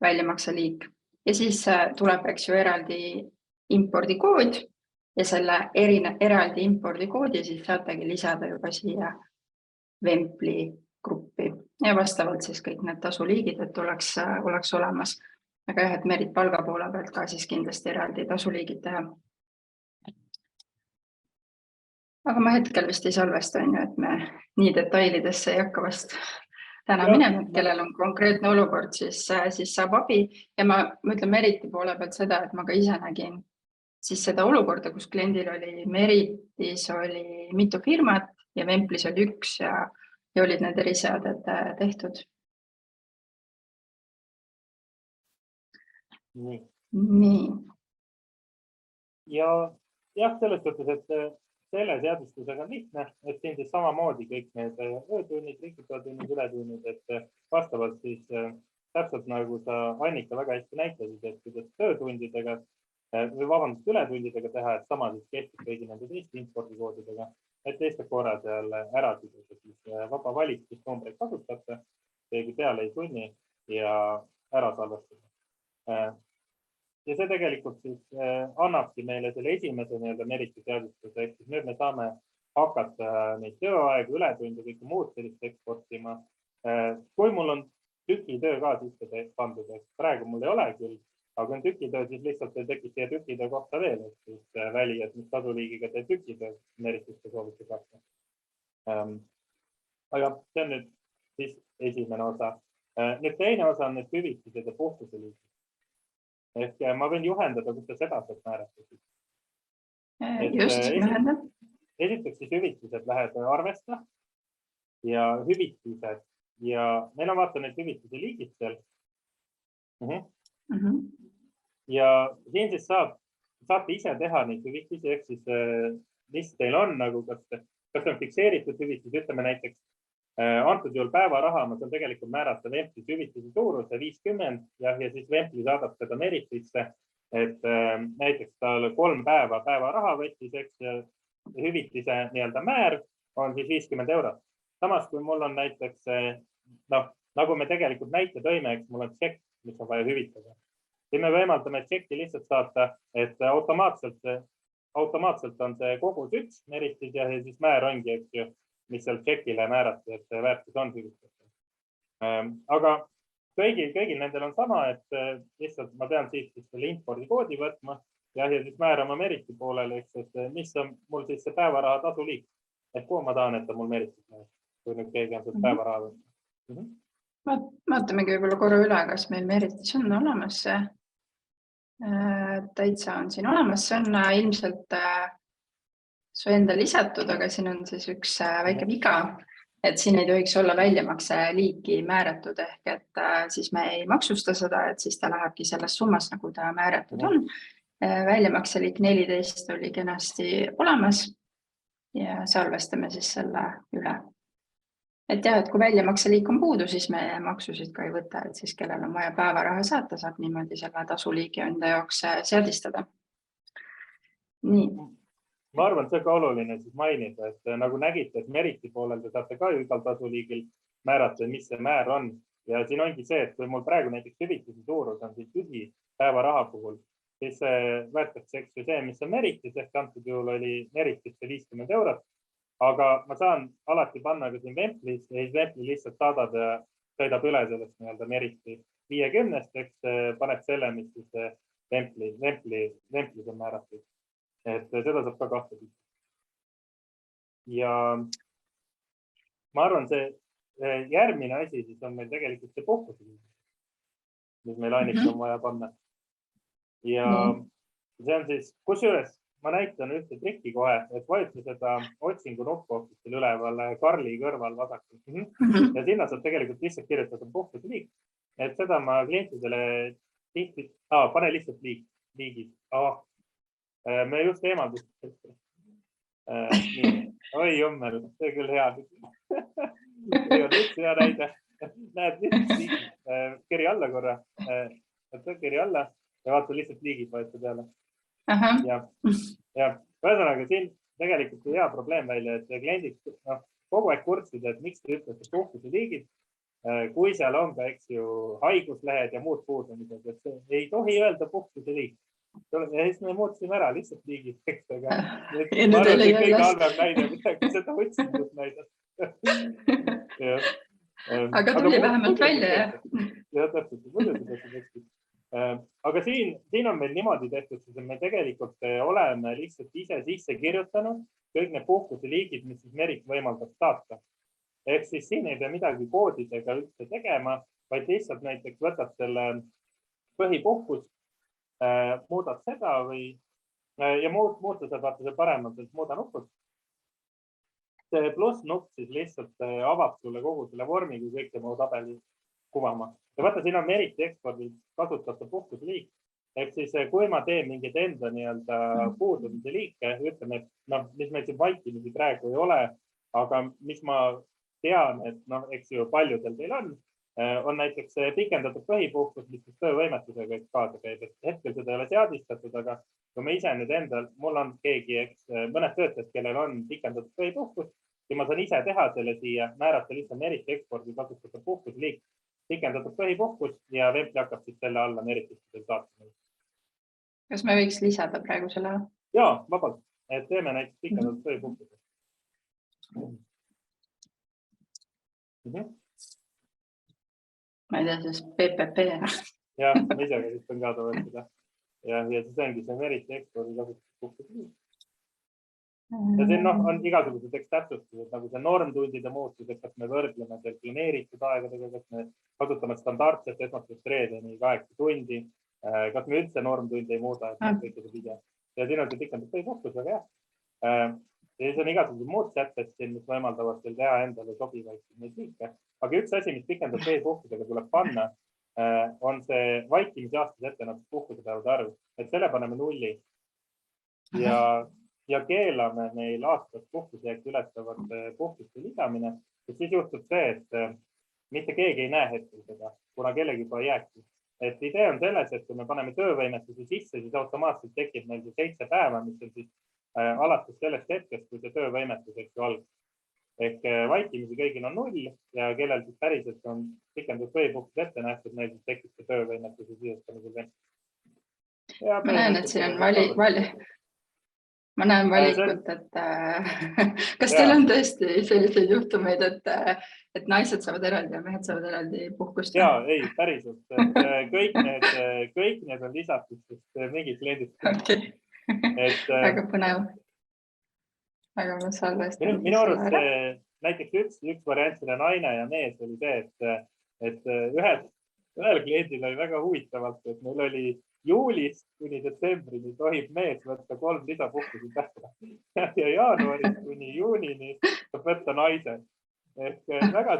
väljamakseliik. Ja siis tuleb ju eraldi impordikood ja selle eraldi impordikoodi siis saategi lisada juba siia Vempli gruppi ja vastavalt siis kõik need tasuliigid, et oleks olemas. Aga jah, et Merit palga poole pealt ka siis kindlasti eraldi tasuliigid teha. Aga ma hetkel vist ei salvesta, et me nii detailidesse ei hakka vast täna minema, et kellel on konkreetne olukord, siis saab abi. Ja ma ütlen Meriti poole pealt seda, et ma ka ise nägin siis seda olukorda, kus kliendil oli Meritis oli mitu firmat ja Vemplis oli üks ja olid need eriseaded tehtud. Nii. Ja selles suhtes, et selle seadustusega on lihtne, et siin siis samamoodi kõik need öötunnid, riiklikud ületunnid, et vastavalt siis täpselt nagu sa Annika väga hästi näitasid, et kuidas töötundidega või vabandust ületundidega teha, et sama siis kehtib kõigi nende teiste impordikoodidega, et teiste korra seal ära siis vaba valitsusnumbreid kasutate, keegi peale ei tunni ja ära salvestada. Ja see tegelikult siis annabki meile selle esimese Meriti seadustuse, ehk siis nüüd me saame hakata neid tööaegu, ületunde, kõike muud sellist eksportima. Kui mul on tükitöö ka sisse pandud, praegu mul ei ole küll, aga kui on tükitöö, siis lihtsalt tekib siia tükitöö kohta veel, et siis välijad, mis tasuliigiga teeb tükitöö, Meritisse soovite saata. Aga see on nüüd siis esimene osa. Nüüd teine osa on need hüvitised ja puhtuseliigid. Ehk ma võin juhendada, kus te seda saab määrata. Just, juhendab. Esiteks siis hüvitised lähed arvesta ja hüvitised ja meil on vaata need hüvitise liigid seal. Ja siin siis saate ise teha neid hüvitisi, ehk siis mis teil on, nagu kas on fikseeritud hüvitis, ütleme näiteks antud juhul päevaraha, ma saan tegelikult määrata Vemplis hüvitise suuruse 50 ja siis Vempli saadab seda Meritisse, et näiteks tal 3 päeva päevaraha võttis, eks hüvitise määr on siis 50 €. Samas, kui mul on näiteks, nagu me tegelikult näite tõime, eks mul on tšekk, mis on vaja hüvitada. Siis me võimaldame tšekki lihtsalt saata, et automaatselt on see kogus üks Meritis ja siis määr ongi, eks ju, mis seal tšekile määrati, et see väärtus on hüvitatud. Aga kõigil nendel on sama, et lihtsalt ma pean siit selle impordikoodi võtma ja siis määrama Meriti poolele, et mis on mul siis see päevaraha tasuliik. Et kuhu ma tahan, et ta mul Meritis läheb, kui nüüd keegi on seda päevaraha võtma. Vaatamegi võib-olla korra üle, kas meil Meritis on olemas see. Täitsa on siin olemas, see on ilmselt su enda lisatud, aga siin on siis üks väike viga. et siin ei tohiks olla väljamakse liiki määratud ehk et siis me ei maksusta seda, et siis ta lähebki selles summas, nagu ta määratud on. Väljamakseliik 14 oli kenasti olemas ja salvestame siis selle üle. Et jah, et kui väljamakseliik on puudu, siis me maksusid ka ei võta, et siis kellel on vaja päevaraha saata, saab niimoodi selle tasuliigi enda jaoks seadistada. Nii. Ma arvan, see ka oluline siis mainida, et nagu nägite, et Meriti poolel te saate ka igal tasuliigil määrata, mis see määr on. Ja siin ongi see, et kui mul praegu näiteks hüvitise suurus on siis püsi päevaraha puhul, siis võetakse see, mis on Meritis, ehk antud juhul oli Meritisse 50 €. Aga ma saan alati panna ka siin Vemplis ja siis Vempli lihtsalt saadab ja sõidab üle sellest nii-öelda Meriti 50, eks paneb selle, mis siis Vemplis on määratud. Et seda saab ka kahte. Ja ma arvan, see järgmine asi siis on meil tegelikult see puhkuseliik, mis meil ainult on vaja panna. Ja see on siis, kusjuures ma näitan ühte trikki kohe, et vajuta seda otsingu nuppu seal üleval Karli kõrval vasakul. Ja sinna saab tegelikult lihtsalt kirjutada puhkuseliik. Et seda ma klientidele tihti, pane lihtsalt liigid. Me just eemaldusime. Oi jummel, see küll hea. See on üks hea näide. Näed lihtsalt kiri alla korra. Kiri alla ja vaata lihtsalt liigid vajuta peale. Ja ühesõnaga siin tegelikult hea probleem välja, et kliendid kogu aeg kurtsid, et miks te ütlete puhkuseliigid, kui seal on ka, eks ju, haiguslehed ja muud puudumised, et ei tohi öelda puhkuseliik. Ja siis me muutsime ära lihtsalt liigid. Ma arvan, et kõige halvem näide, midagi seda otsingut näidata. Aga tuli vähemalt välja, jah? Ja täpselt, muidugi täpselt. Aga siin on meil niimoodi tehtud, et me tegelikult oleme lihtsalt ise sisse kirjutanud kõik need puhkuseliigid, mis siis Merit võimaldab saata. Ehk siis siin ei pea midagi koodidega üldse tegema, vaid lihtsalt näiteks võtad selle põhipuhkus, muudad seda ja muuta saab vaata see paremalt, et muuda nupud. See pluss nupp siis lihtsalt avab sulle kogu selle vormi, kui kõik tema tabeli kuvama. Ja vaata, siin on Meriti ekspordil kasutatud puhkuseliik. Ehk siis, kui ma teen mingid enda nii-öelda puudumise liike, ütleme, et mis meil siin vaikimisi praegu ei ole, aga mis ma tean, et eks ju paljudel teil on näiteks pikendatud põhipuhkus, mis töövõimetusega kaasa käib. Hetkel seda ei ole seadistatud, aga kui me ise nüüd endal, mul on keegi, mõned töötajad, kellel on pikendatud põhipuhkus, ja ma saan ise teha selle siia, määrata lihtsalt Meriti ekspordi kasutatud puhkuseliik, pikendatud põhipuhkus ja Vempli hakkab siis selle alla Meritisse saatma. Kas me võiks lisada praegu selle? Jaa, vabalt, et teeme näiteks pikendatud põhipuhkus. Ma ei tea, siis PPP. Jah, ma ise käsitan ka võtta. Ja siis ongi see Meriti ekspordi kasutatud puhkuseliik. Ja siin on igasugused täpsustused, nagu see normtundide muutus, et kas me võrdleme planeeritud aegadega, kas me kasutame standardset esmaspäevast reedeni 8 tundi, kas me üldse normtundi ei muuda, et kõik see video. Ja siin on see pikendatud põhipuhkus, väga hea. Ja siis on igasugused muud sätted, mis võimaldavad teil teha endale sobivaid neid liike. Aga üks asi, mis pikendatud põhipuhkusega tuleb panna, on see vaikimise aastas ette nähtud puhkusepäevade arv, et selle paneme 0 ja keelame meil aastas puhkusejääki ületavate puhkuste lisamine, et siis juhtub see, et mitte keegi ei näe hetkel seda, kuna kellegi juba jääki. Et idee on selles, et kui me paneme töövõimetuse sisse, siis automaatselt tekib meil 7 päeva, mis on siis alates sellest hetkest, kui see töövõimetus algab. Ehk vaikimisi kõigil on 0 ja kellel siis päriselt on pikendatud põhipuhkus ette nähtud, neil siis tekib see töövõimetuse sisestamisel. Ma näen, et siin on Ma näen valikut, et kas teil on tõesti selliseid juhtumeid, et naised saavad eraldi ja mehed saavad eraldi puhkust? Jaa, ei, päriselt. Kõik need on lisatud, sest mingid kliendid. Väga põnev. Väga ma salvestan. Minu arust näiteks üks variant selle naine ja mees oli see, et ühel kliendil oli väga huvitavalt, et meil oli juulist kuni detsembrini tohib mees võtta 3 lisapuhkusi päeva ja jaanuarist kuni juunini saab võtta naise. Ehk väga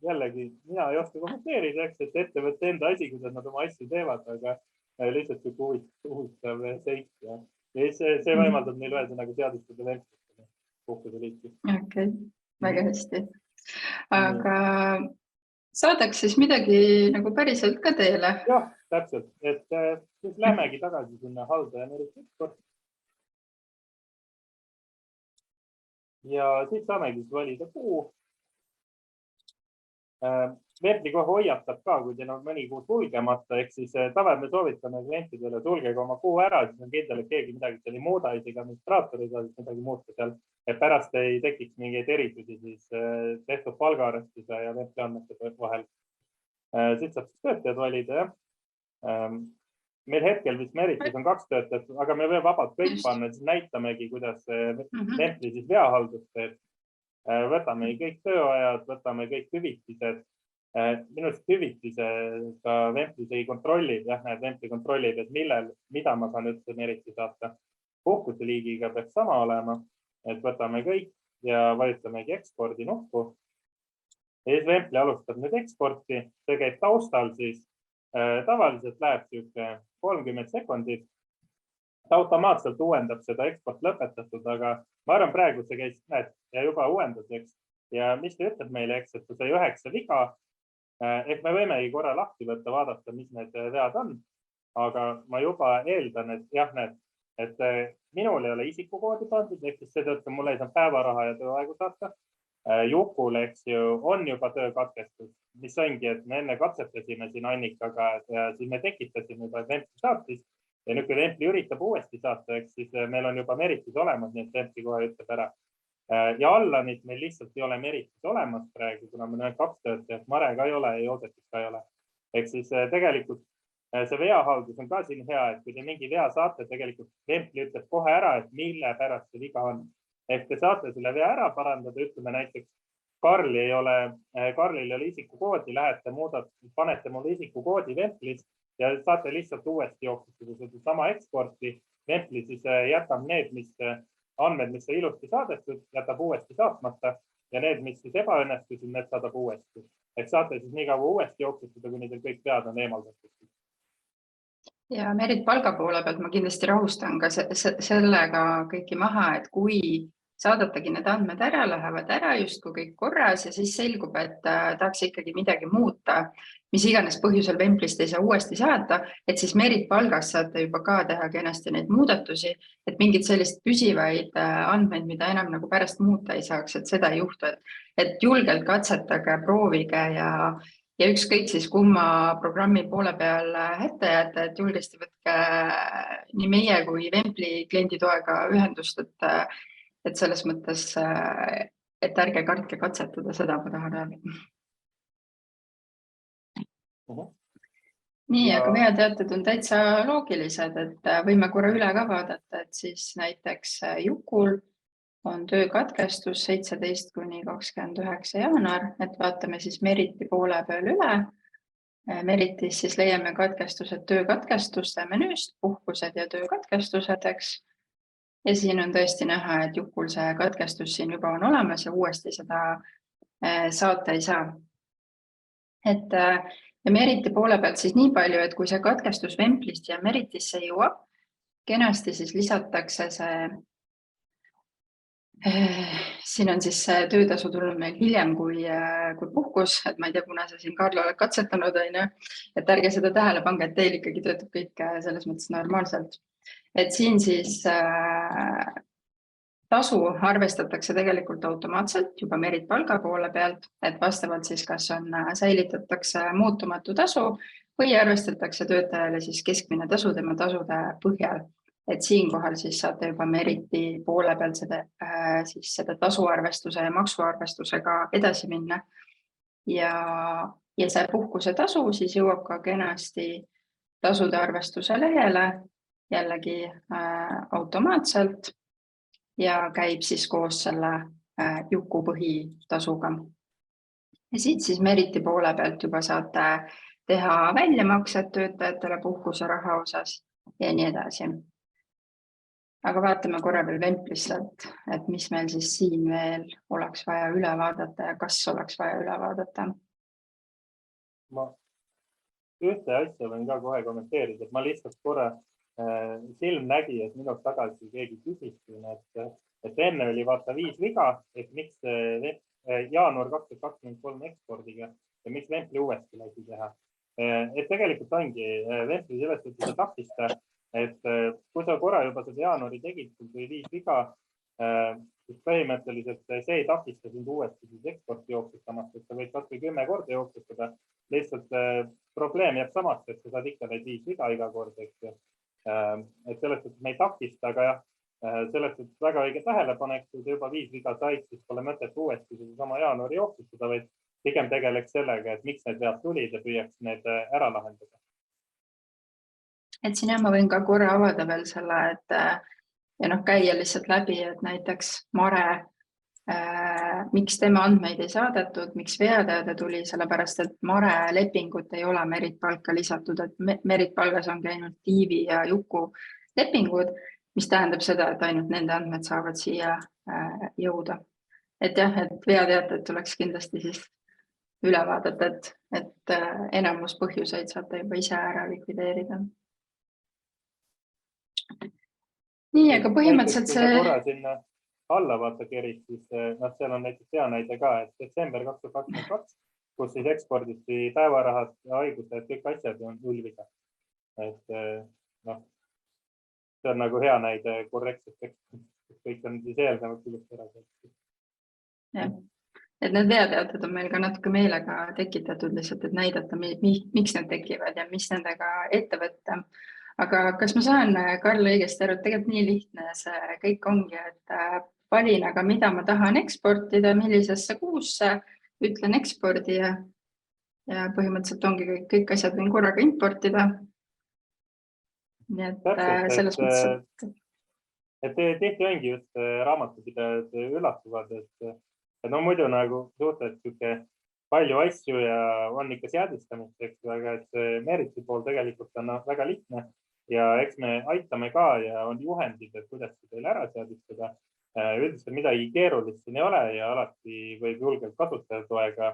jällegi, mina ei oska kommenteerida, et ettevõtte enda asi, kuidas nad oma asju teevad, aga lihtsalt huvitav seik. Ja see võimaldab neil ühesõnaga seadustada vemplustele puhkuse liiki. Okei, väga hästi. Aga saadaks siis midagi nagu päriselt ka teele? Jah, täpselt. Et siis lähmegi tagasi sinna haldaja Merit Eksport. Ja siis saamegi valida kuu. Vempli kohe hoiatab ka, kui teil on mõni kuu sulgemata, ehk siis tavaliselt me soovitame klientidele sulgege oma kuu ära, siis on kindel, et keegi midagi seal ei muuda, isegi administraator ei saa midagi muuta seal, et pärast ei tekiks mingeid erisusi siis tehtud palgaarvestuse ja Vempli andmete vahel. Siit saab siis töötajad valida. Meil hetkel vist Meritis on 2 töötajat, aga me võime vabalt kõik panna, siis näitamegi, kuidas Vempli siis veahaldust teeb. Võtame kõik tööajad, võtame kõik hüvitised. Minust hüvitisega Vemplis ei kontrolli, Vempli kontrollib, et mida ma saan üldse Meriti saata. Puhkuse liigiga peaks sama olema, et võtame kõik ja vajutamegi ekspordi nuppu. Ja siis Vempli alustab nüüd eksporti, see käib taustal siis. Tavaliselt läheb 30 sekundit. Ta automaatselt uuendab seda eksport lõpetatud, aga ma arvan praegu see käis ja juba uuenduseks. Ja mis ta ütleb meile, eks, et see 9 viga, ehk me võimegi korra lahti võtta, vaadata, mis need vead on. Aga ma juba eeldan, et jah, et minul ei ole isikukoodi pandud, ehk siis seetõttu mul ei saa päevaraha ja tööaegu saata. Jukul, eks ju, on juba töökatkestus, mis ongi, et me enne katsetasime siin Annikaga ja siis me tekitasime juba Vempli saatis ja nüüd kui Vempli üritab uuesti saata, eks siis meil on juba Meritis olemas, nii et Vempli kohe ütleb ära. Ja Allanit meil lihtsalt ei ole Meritis olemas praegu, kuna meil on 2 töötajat, Mare ka ei ole ja Joosepit ka ei ole. Ehk siis tegelikult see veahaldus on ka siin hea, et kui te mingi vea saate, tegelikult Vempli ütleb kohe ära, et mille pärast see viga on. Ehk te saate selle vea ära parandada, ütleme näiteks Karlil ei ole isikukoodi, lähete panete mulle isikukoodi Vemplis ja saate lihtsalt uuesti jooksutada sama eksporti. Vempli siis jätab need andmed, mis on ilusti saadetud, jätab uuesti saatmata ja need, mis siis ebaõnnestusid, need saadab uuesti. Et saate siis nii kaua uuesti jooksutada, kuni teil kõik vead on eemaldatud. Ja Merit palga poole pealt ma kindlasti rahustan ka sellega kõiki maha, et kui saadatagi need andmed ära, lähevad ära justkui kõik korras ja siis selgub, et tahaks ikkagi midagi muuta, mis iganes põhjusel Vemplist ei saa uuesti saata, et siis Merit palgas saate juba ka teha kenasti neid muudatusi, et mingid sellist püsivaid andmeid, mida enam nagu pärast muuta ei saaks, et seda ei juhtu, et julgelt katsetage, proovige ja ükskõik siis kumma programmi poole peal hätta jääte, et julgesti võtke nii meie kui Vempli klienditoega ühendust, et selles mõttes, et ärge kartke katsetada, seda ma tahan öelda. Nii, aga veateated on täitsa loogilised, et võime korra üle ka vaadata, et siis näiteks Jukul on töökatkestus 17 kuni 29 jaanuar, et vaatame siis Meriti poole peal üle. Meritis siis leiame katkestused töökatkestuste menüüst, puhkused ja töökatkestused, eks. Ja siin on tõesti näha, et Jukul see katkestus siin juba on olemas ja uuesti seda saata ei saa. Ja Meriti poole pealt siis nii palju, et kui see katkestus Vemplist ja Meritisse jõuab, kenasti siis lisatakse see, siin on siis töötasu tulnud meil hiljem kui puhkus, et ma ei tea, kuna sa siin Karl oled katsetanud, et ärge seda tähele pange, et teil ikkagi töötab kõik selles mõttes normaalselt. Et siin siis tasu arvestatakse tegelikult automaatselt juba Merit palga poole pealt, et vastavalt siis kas säilitatakse muutumatu tasu või arvestatakse töötajale siis keskmine tasu tema tasude põhjal. Et siinkohal siis saate juba Meriti poole pealt seda tasuarvestuse ja maksuarvestusega edasi minna. Ja see puhkuse tasu siis jõuab ka kenasti tasude arvestuse lehele jällegi automaatselt ja käib siis koos selle Juku põhitasuga. Ja siit siis Meriti poole pealt juba saate teha väljamaksed töötajatele puhkuse raha osas ja nii edasi. aga vaatame korra veel Vemplisse, et mis meil siis siin veel oleks vaja üle vaadata ja kas oleks vaja üle vaadata. Ma ühte asja võin ka kohe kommenteerida, et ma lihtsalt korra silm nägi, et minust tagasi keegi küsis siin, et enne oli vaata 5 viga, et miks jaanuar 2023 ekspordiga ja miks Vempli uuesti lasi teha. Et tegelikult ongi Vempli sellest, et seda takista, et kui sa korra juba seda jaanuari tegid, kui 5 viga, siis põhimõtteliselt see ei takista sind uuesti siis eksporti jooksustamast, et sa võid kas või 10 korda jooksustada. Lihtsalt probleem jääb samast, et sa saad ikka neid 5 viga iga kord, eks. Et sellest, et me ei takista, aga jah, sellest, et väga õige tähelepanek, kui sa juba 5 viga said, siis pole mõtet uuesti sama jaanuari jooksustada, vaid pigem tegeleks sellega, et miks need vead tulid ja püüaks need ära lahendada. Et siin ma võin ka korra avada veel selle, et ja käia lihtsalt läbi, et näiteks Mare, miks tema andmeid ei saadetud, miks veateade tuli, sellepärast, et Mare lepingut ei ole Meritpalka lisatud, et Meritpalgas on käinud Tiivi ja Juku lepingud, mis tähendab seda, et ainult nende andmed saavad siia jõuda. Et jah, et veateated tuleks kindlasti siis üle vaadata, et enamus põhjuseid saate juba ise ära likvideerida. Nii, aga põhimõtteliselt see... Korra sinna alla vaata kerid, siis seal on näiteks hea näide ka, et detsember 2022, kus siis eksporditi päevarahad, haigused, kõik asjad on nullviga. Et see on nagu hea näide korrektselt, kõik on siis eelnevalt üles ära. Jah, et need veateated on meil ka natuke meelega tekitatud lihtsalt, et näidata, miks need tekivad ja mis nendega ette võtta. Aga kas ma saan, Karl, õigesti aru, et tegelikult nii lihtne see kõik ongi, et valin, aga mida ma tahan eksportida, millisesse kuusse, ütlen ekspordi ja põhimõtteliselt ongi kõik asjad võin korraga importida. Nii et selles mõttes, et tihti ongi just raamatupidajad üllatuvad, et no muidu nagu suhteliselt palju asju ja on ikka seadistamiseks, aga et Meriti pool tegelikult on väga lihtne ja eks me aitame ka ja on juhendid, et kuidas teil ära seadistada. Üldiselt midagi keerulist siin ei ole ja alati võib julgelt kasutajatoega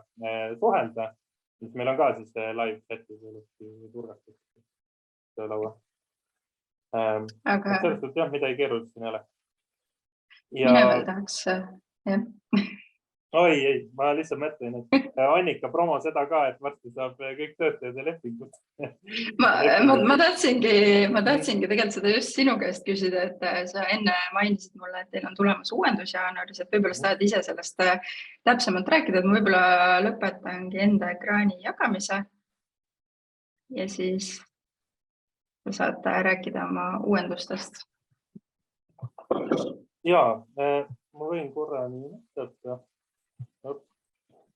suhelda, mis meil on ka siis live chat'is turgatud laua. Sellest, et jah, midagi keerulist siin ei ole. Mina veel tahaks, jah. Ei, ma lihtsalt mõtlen, et Annika promo seda ka, et varsti saab kõik töötajad ja lepingud. Ma tahtsingi tegelikult seda just sinu käest küsida, et sa enne mainisid mulle, et teil on tulemas uuendus jaanuaris, et võib-olla sa tahad ise sellest täpsemalt rääkida, et ma võib-olla lõpetangi enda ekraani jagamise ja siis saate rääkida oma uuendustest. Jaa, ma võin korra nii mõtleta.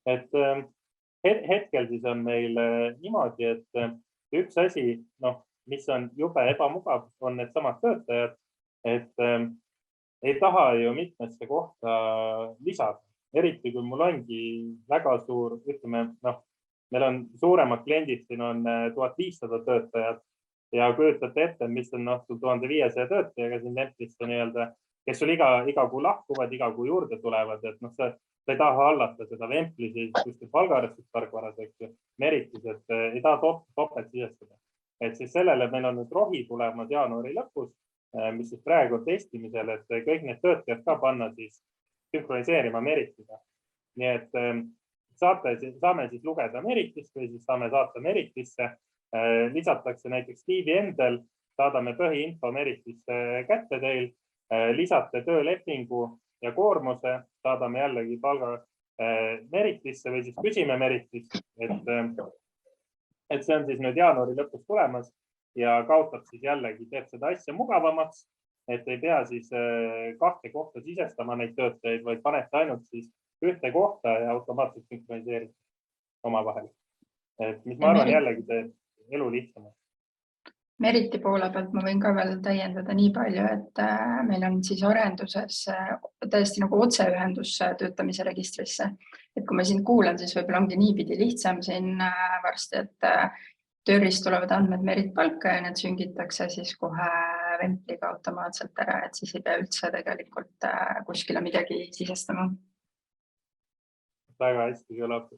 Et hetkel siis on meil niimoodi, et üks asi, mis on jube ebamugav, on need samad töötajad, et ei taha ju mitmesse kohta lisada. Eriti kui mul ongi väga suur, ütleme, meil on suuremad kliendid, siin on 1500 töötajad ja kujutate ette, mis on 1500 töötajaga siin Vemplisse nii-öelda, kes sul iga kuu lahkuvad, iga kuu juurde tulevad, et sa ei taha hallata seda Vemplis ja palgaarvestustarkvaras, Meritis, et ei taha topelt sisestada. Et siis sellele meil on nüüd rohi tulemas jaanuari lõpus, mis siis praegu on testimisel, et kõik need töötajad ka panna siis sünkroniseerima Meritiga. Nii et saame siis lugeda Meritist või siis saame saata Meritisse. Lisatakse näiteks Tiivi endel, saadame põhiinfo Meritisse kätte teil, lisate töölepingu ja koormuse, saadame jällegi palga Meritisse või siis küsime Meritist, et see on siis nüüd jaanuari lõpus tulemas ja kaotab siis jällegi, teeb seda asja mugavamaks, et ei pea siis 2 kohta sisestama neid töötajaid, vaid panete ainult siis 1 kohta ja automaatselt sünkroniseerite oma vahel. Et mis ma arvan jällegi teeb elu lihtsamaks. Meriti poole pealt ma võin ka veel täiendada nii palju, et meil on siis arenduses täiesti nagu otseühendus töötamise registrisse. Et kui ma siin kuulan, siis võib-olla ongi niipidi lihtsam siin varsti, et tööris tulevad andmed Meritpalka ja need süngitakse siis kohe Vempliga automaatselt ära, et siis ei pea üldse tegelikult kuskile midagi sisestama. Väga hästi kõlab.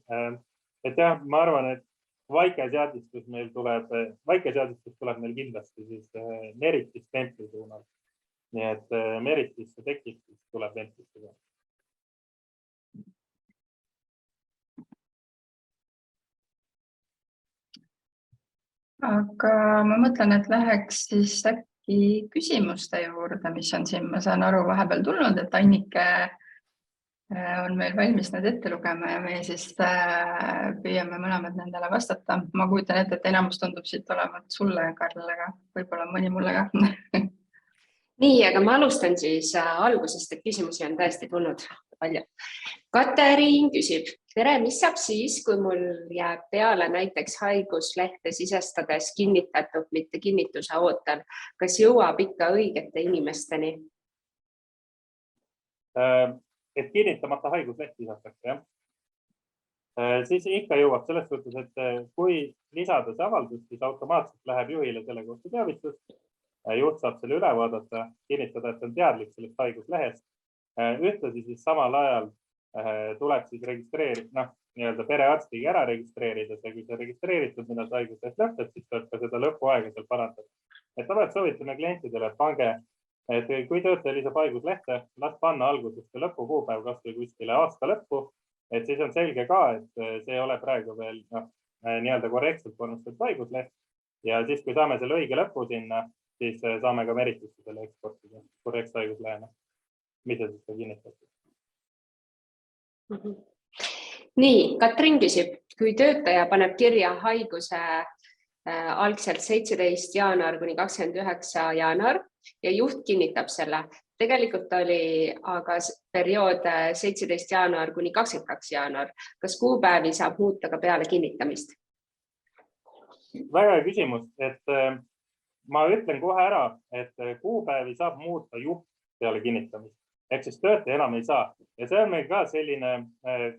Et jah, ma arvan, et väikeseadistus tuleb meil kindlasti siis Meritist Vempli suunal. Nii et Meritisse tekib, siis tuleb Vemplisse. Aga ma mõtlen, et läheks siis äkki küsimuste juurde, mis on siin, ma saan aru, vahepeal tulnud, et Annike on meil valmis need ette lugema ja me siis püüame mõlemad nendele vastata. Ma kujutan ette, et enamus tundub siit olevat sulle, Karl, aga võib-olla mõni mulle ka. Nii, aga ma alustan siis algusest, et küsimusi on tõesti tulnud palju. Katariin küsib, tere, mis saab siis, kui mul jääb peale näiteks haiguslehte sisestades kinnitatud, mitte kinnituse ootel, kas jõuab ikka õigete inimesteni? Et kinnitamata haigusleht lisatakse, jah? Siis ikka jõuab selles suhtes, et kui lisada see avaldus, siis automaatselt läheb juhile selle kohta teavitus. Juht saab selle üle vaadata, kinnitada, et on teadlik sellest haiguslehest. Ühtlasi siis samal ajal tuleb siis registreerida, nii-öelda perearstiga ära registreerida. Kui see registreeritud, mida see haigusleht lõpeb, siis tuleb ka seda lõpuaega seal parandada. Et tavaliselt soovitame klientidele, et pange, et kui töötaja lisab haiguslehte, las panna algusest ja lõpukuupäev kas või kuskile aasta lõppu. Et siis on selge ka, et see ei ole praegu veel nii-öelda korrektselt vormistatud haigusleht. Ja siis, kui saame selle õige lõpu sinna, siis saame ka Meritisse selle eksportida korrektse haiguslehena, mida siis ka kinnitatud. Nii, Katrin küsib, kui töötaja paneb kirja haiguse algselt 17 jaanuar kuni 29 jaanuar ja juht kinnitab selle. Tegelikult oli aga periood 17 jaanuar kuni 22 jaanuar. Kas kuupäevi saab muuta ka peale kinnitamist? Väga hea küsimus, et ma ütlen kohe ära, et kuupäevi saab muuta juht peale kinnitamist. Ehk siis töötaja enam ei saa. Ja see on meil ka selline,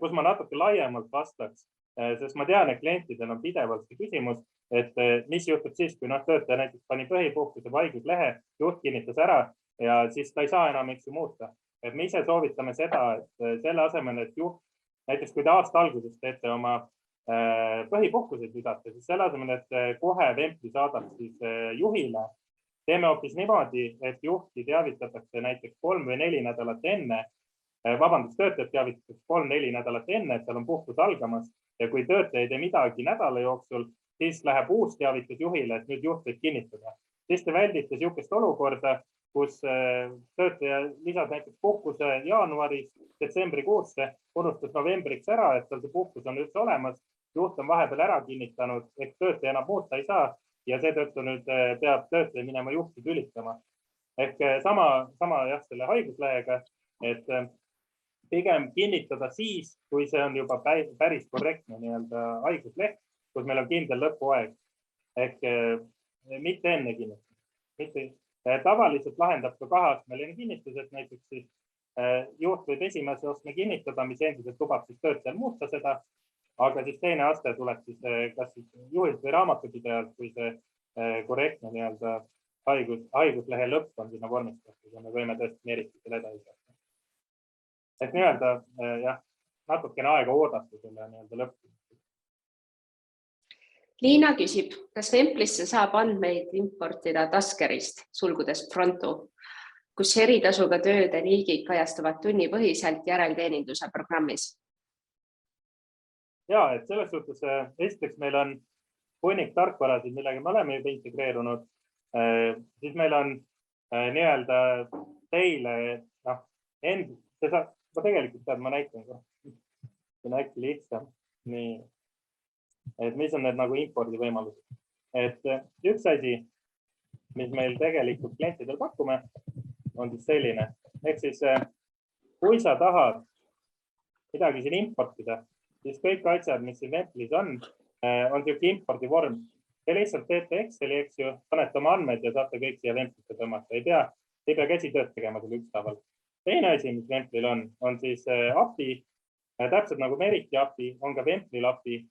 kus ma natuke laiemalt vastaks, sest ma tean, et klientidel on pidevalt see küsimus, et mis juhtub siis, kui töötaja näiteks pani põhipuhkuse haiguslehe, juht kinnitas ära ja siis ta ei saa enam muuta. Et me ise soovitame seda, et selle asemel, et juht, näiteks kui te aasta alguses teete oma põhipuhkuseid lisate, siis selle asemel, et kohe Vempli saadab siis juhile, teeme hoopis niimoodi, et juhti teavitatakse näiteks 3 või 4 nädalat enne, töötajad teavitatakse 3-4 nädalat enne, et seal on puhkus algamas ja kui töötaja ei tee midagi nädala jooksul, siis läheb uus teavitus juhile, et nüüd juht võib kinnitada. Siis te väldite niisugust olukorda, kus töötaja lisab näiteks puhkuse jaanuaris, detsembrikuusse, unustas novembriks ära, et seal see puhkus on üldse olemas, juht on vahepeal ära kinnitanud, et töötaja enam muuta ei saa ja seetõttu nüüd peab töötaja minema juhti tülitama. Ehk sama jah, selle haiguslehega, et pigem kinnitada siis, kui see on juba päris korrektne nii-öelda haigusleht, kus meil on kindel lõpuaeg. Ehk mitte enne kinnitada. Tavaliselt lahendab ka 2-astmeline kinnitus, et näiteks siis juht võib esimese astme kinnitada, mis endiselt lubab siis töötajal muuta seda, aga siis teine aste tuleb siis kas juhilt või raamatupidajalt, kui see korrektne nii-öelda haiguslehe lõpp on sinna vormistatud ja me võime tõesti Meritisele edasi saada. Et nii-öelda jah, natukene aega oodata selle nii-öelda lõppu. Liina küsib, kas Vemplisse saab andmeid importida Taskerist, sulgudes Frontu, kus eritasuga tööde liigid kajastuvad tunnipõhiselt järelteeninduse programmis? Ja, et selles suhtes esiteks meil on hunnik tarkvarasid, millega me oleme juba integreerunud. Siis meil on nii-öelda teile, ma tegelikult tead, ma näitan, see on äkki lihtsam. Nii, et mis on need nagu impordi võimalused. Et üks asi, mis meil tegelikult klientidel pakume, on siis selline. Ehk siis, kui sa tahad midagi siin importida, siis kõik asjad, mis siin Vemplis on selline impordi vorm. Te lihtsalt teete Exceli, eks ju, panete oma andmed ja saate kõik siia Vemplisse tõmmata. Ei pea käsitööd tegema selle ükstaval. Teine asi, mis Vemplil on siis API, täpselt nagu Meriti API, on ka Vemplil API,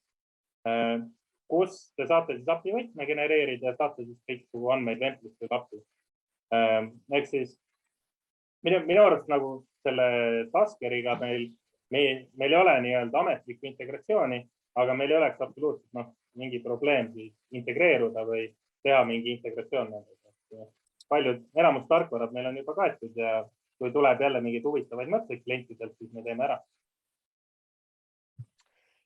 kus te saate siis API võtme genereerida ja saate siis kõik andmeid Vemplisse API. Ehk siis minu arust nagu selle Taskeriga meil ei ole nii-öelda ametlikku integratsiooni, aga meil ei oleks absoluutselt mingi probleem integreeruda või teha mingi integratsioon. Enamus tarkvarad meil on juba kaetud ja kui tuleb jälle mingeid huvitavaid mõtteid klientidelt, siis me teeme ära.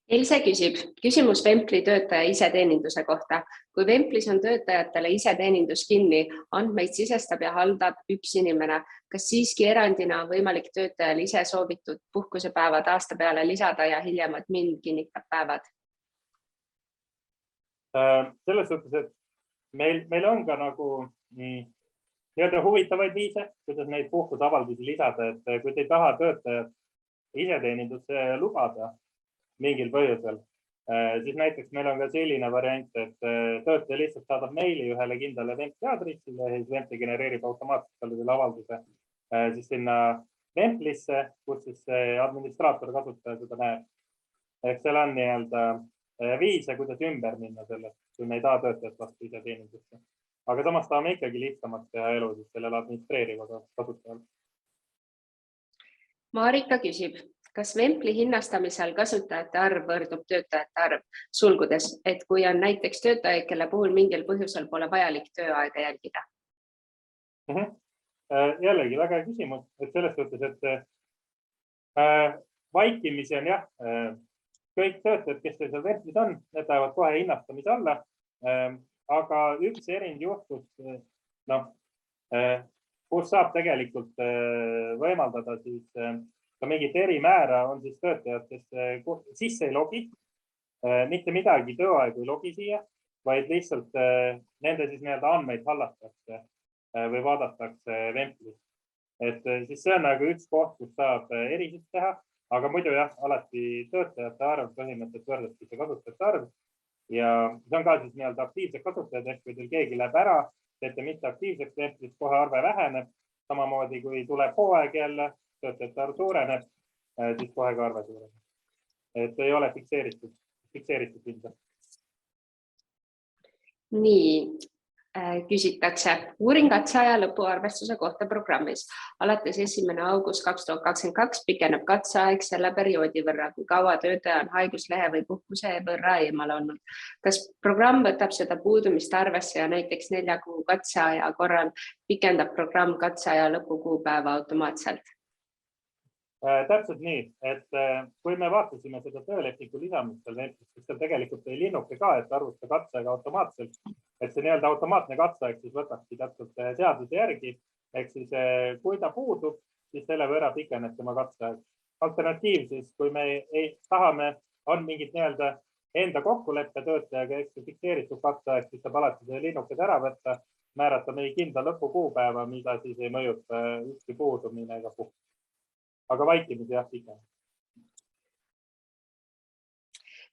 Ilse küsib küsimus Vempli töötaja iseteeninduse kohta. Kui Vemplis on töötajatele iseteenindus kinni, andmeid sisestab ja haldab üks inimene, kas siiski erandina on võimalik töötajal ise soovitud puhkusepäevad aasta peale lisada ja hiljem admin kinnitab päevad? Selles suhtes, et meil on ka nagu nii-öelda huvitavaid viise, kuidas neid puhkuseavaldusi lisada, et kui te ei taha töötajat iseteenindusse lubada mingil põhjusel, siis näiteks meil on ka selline variant, et töötaja lihtsalt saadab meili ühele kindlale Vempli aadressile ja siis Vempli genereerib automaatselt selle avalduse siis sinna Vemplisse, kus siis administraator kasutaja seda näeb. Ehk seal on nii-öelda viise, kuidas ümber minna sellest, kui me ei taha töötajat vastu iseteenindusse. Aga samas tahame ikkagi lihtsamaks teha elu siis sellele administreeriva kasutajale. Marika küsib, kas Vempli hinnastamisel kasutajate arv võrdub töötajate arv, sulgudes, et kui on näiteks töötajaid, kelle puhul mingil põhjusel pole vajalik tööaega jälgida? Jällegi väga hea küsimus, et selles suhtes, et vaikimisi on kõik töötajad, kes seal Vemplis on, need lähevad kohe hinnastamise alla, aga üks erind juhtus, kus saab tegelikult võimaldada siis ka mingit erimäära on siis töötajad, kes sisse ei logi, mitte midagi tööaegu ei logi siia, vaid lihtsalt nende siis nii-öelda andmeid hallatakse või vaadatakse Vemplis. Et siis see on nagu üks koht, kus saab erisust teha, aga muidu alati töötajate arv põhimõtteliselt võrdubki see kasutajate arv ja see on ka siis nii-öelda aktiivsed kasutajad, ehk kui teil keegi läheb ära, teete mitte aktiivseks Vemplis, kohe arve väheneb, samamoodi kui tuleb hooaeg jälle, töötajate arv suureneb, siis kohe ka arve suureneb. Et ei ole fikseeritud hinda. Nii, küsitakse uuring katseaja lõpuarvestuse kohta programmis. Alates 1. august 2022 pikeneb katseaeg selle perioodi võrra, kui kaua töötaja on haiguslehe või puhkuse võrra eemal olnud. Kas programm võtab seda puudumist arvesse ja näiteks 4 kuu katseaja korral pikendab programm katseaja lõpukuupäeva automaatselt? Täpselt nii, et kui me vaatasime seda töölepingu lisamist, siis seal tegelikult ei linnuke ka, et arvuta katseaega automaatselt, et see nii-öelda automaatne katseaeg siis võtabki täpselt seaduse järgi, ehk siis kui ta puudub, siis selle võrra pikeneb tema katseaeg. Alternatiiv siis, kui me tahame, on mingid nii-öelda enda kokkuleppe töötajaga, ehk fikseeritud katseaeg, siis saab alati see linnuked ära võtta, määrata meie kindla lõpukuupäeva, mida siis ei mõjuta ükski puudumine ega puhkus. Aga vaikimisi pigem.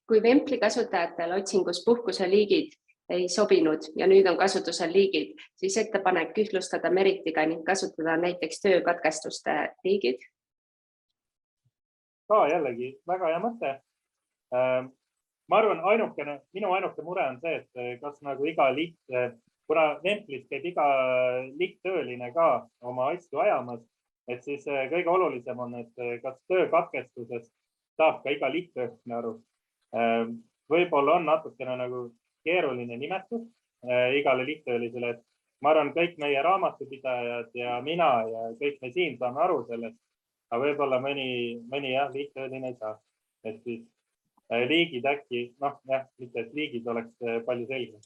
Kui Vempli kasutajatel otsingus puhkuse liigid ei sobinud ja nüüd on kasutusel liigid, siis ettepanek ühtlustada Meritiga ning kasutada näiteks töökatkestuste liigid? Ka jällegi väga hea mõte. Ma arvan, minu ainuke mure on see, et kas nagu iga kuna Vemplis käib iga lihttööline ka oma asju ajamas, et siis kõige olulisem on, et kas töökatkestuses saab ka iga lihttööline aru. Võib-olla on natukene nagu keeruline nimetus igale lihttöölisele, et ma arvan, kõik meie raamatupidajad ja mina ja kõik me siin saame aru sellest, aga võib-olla mõni lihttööline ei saa. Et siis liigid äkki, mitte et liigid oleks palju selgem.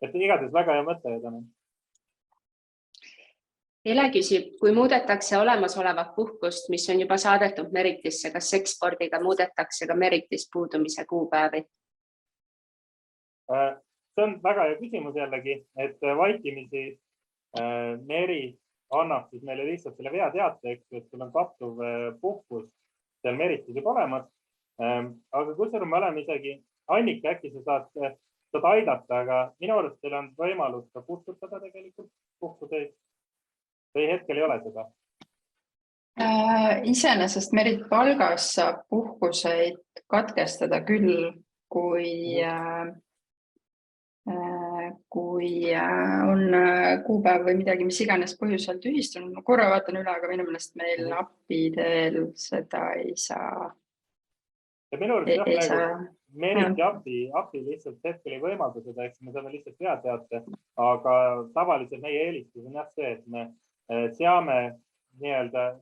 Et igatahes väga hea mõte ja tänan. Ele küsib, kui muudetakse olemasolevat puhkust, mis on juba saadetud Meritisse, kas ekspordiga muudetakse ka Meritis puudumise kuupäevi? See on väga hea küsimus jällegi, et vaikimisi Meri annab siis meile lihtsalt selle veateate, et sul on kattuv puhkus seal Meritis juba olemas. Aga kusjuures me oleme isegi, Annika, äkki sa saad aidata, aga minu arust teil on võimalus ka kustutada tegelikult puhkuseid. Või hetkel ei ole seda? Iseenesest Merit palgas saab puhkuseid katkestada küll, kui kui on kuupäev või midagi, mis iganes põhjusel tühistunud. Ma korra vaatan üle, aga minu meelest meil API-del seda ei saa. Ja minu arust Ei nagu saa. Meriti API lihtsalt hetkel ei võimalda seda, eks me saame lihtsalt teate, aga tavaliselt meie eelistus on jah see, et me seame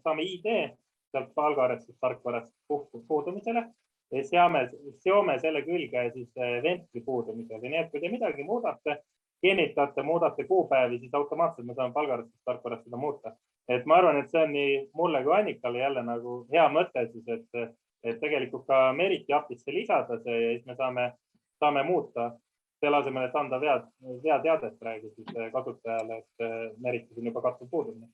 saame ID sealt palgaarvestust tarkvarast puudumisele ja seome selle külge siis Ventli puudumisele. Nii et kui te midagi muudate, muudate kuupäevi, siis automaatselt me saame palgaarvestust tarkvarast seda muuta. Et ma arvan, et see on nii mulle kui Annikale jälle nagu hea mõte, siis, et tegelikult ka Meriti API-sse lisada see ja siis me saame muuta selle asemel, et anda veateadet praegu siis kasutajale, et Meritis on juba katsuv puudumine.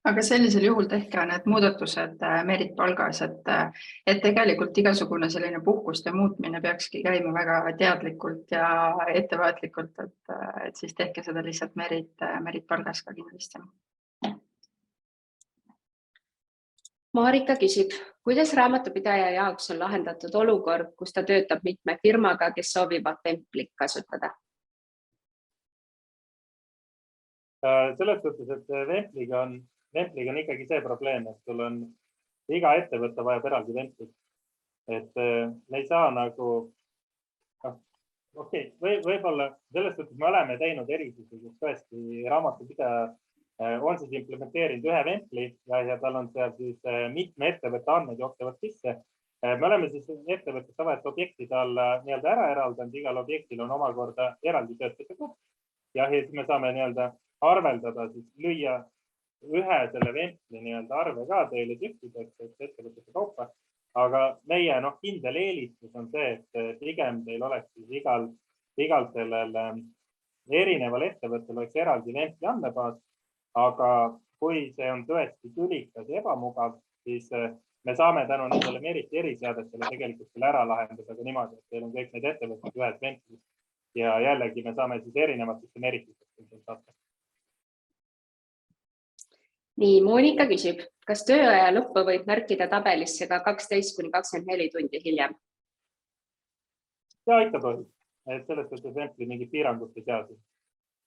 Aga sellisel juhul tehke need muudatused Merit palgas, et tegelikult igasugune selline puhkuste muutmine peakski käima väga teadlikult ja ettevaatlikult, et siis tehke seda lihtsalt Merit palgas ka kindlasti. Marika küsib, kuidas raamatupidaja jaoks on lahendatud olukord, kus ta töötab mitme firmaga, kes soovivad Vemplit kasutada? Selles suhtes, et Vempliga on ikkagi see probleem, et sul on iga ettevõte vajab eraldi Vemplit. Et me ei saa nagu, võib-olla selles suhtes me oleme teinud erisusi, kus tõesti raamatupidaja on siis implementeerinud ühe Vempli ja tal on seal siis mitme ettevõtte andmed jooksevad sisse. Me oleme siis ettevõttes tavaliselt objektide alla ära eraldanud, igal objektil on omakorda eraldi töötajate grupp ja siis me saame arveldada, siis lüüa ühe selle Vempli arve ka teile tükkideks, et ettevõtete kaupa. Aga meie kindel eelistus on see, et pigem teil oleks siis igal sellel erineval ettevõttel oleks eraldi Vempli andmebaas. Aga kui see on tõesti tülikas ja ebamugav, siis me saame tänu nendele Meriti eriseadetele tegelikult selle ära lahendada ka niimoodi, et teil on kõik need ettevõtted ühes Vemplis ja jällegi me saame siis erinevatesse Merititesse saata. Nii, Monika küsib, kas tööaja lõppu võib märkida tabelisse ka 12–24 tundi hiljem? Ja ikka tohib, et selles suhtes Vempli mingi piirangut ei sea.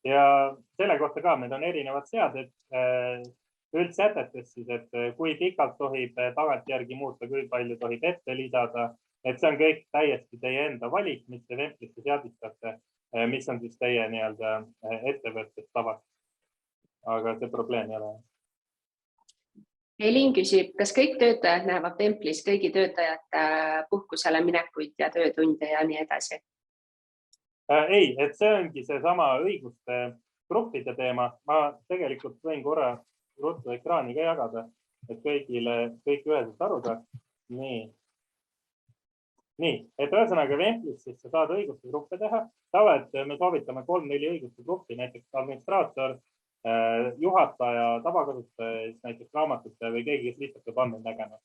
Ja selle kohta ka meil on erinevad seaded üldsätetes, siis, et kui pikalt tohib tagantjärgi muuta, kui palju tohib ette lisada, et see on kõik täiesti teie enda valik, mis te Vemplisse seadistate, mis on siis teie ettevõttes tavaks. Aga see probleem ei ole. Elin küsib, kas kõik töötajad näevad Vemplis kõigi töötajate puhkusele minekuid ja töötunde ja nii edasi? Ei, et see ongi see sama õiguste gruppide teema. Ma tegelikult võin korra ruttu ekraani ka jagada, et kõik üheselt aru saaks. Nii, et ühesõnaga Vemplis siis sa saad õiguste gruppe teha. Tavaliselt me soovitame 3-4 õiguste gruppi, näiteks administraator, juhataja, tabakasutaja, näiteks raamatute või keegi, kes lihtsalt peab andmeid nägema.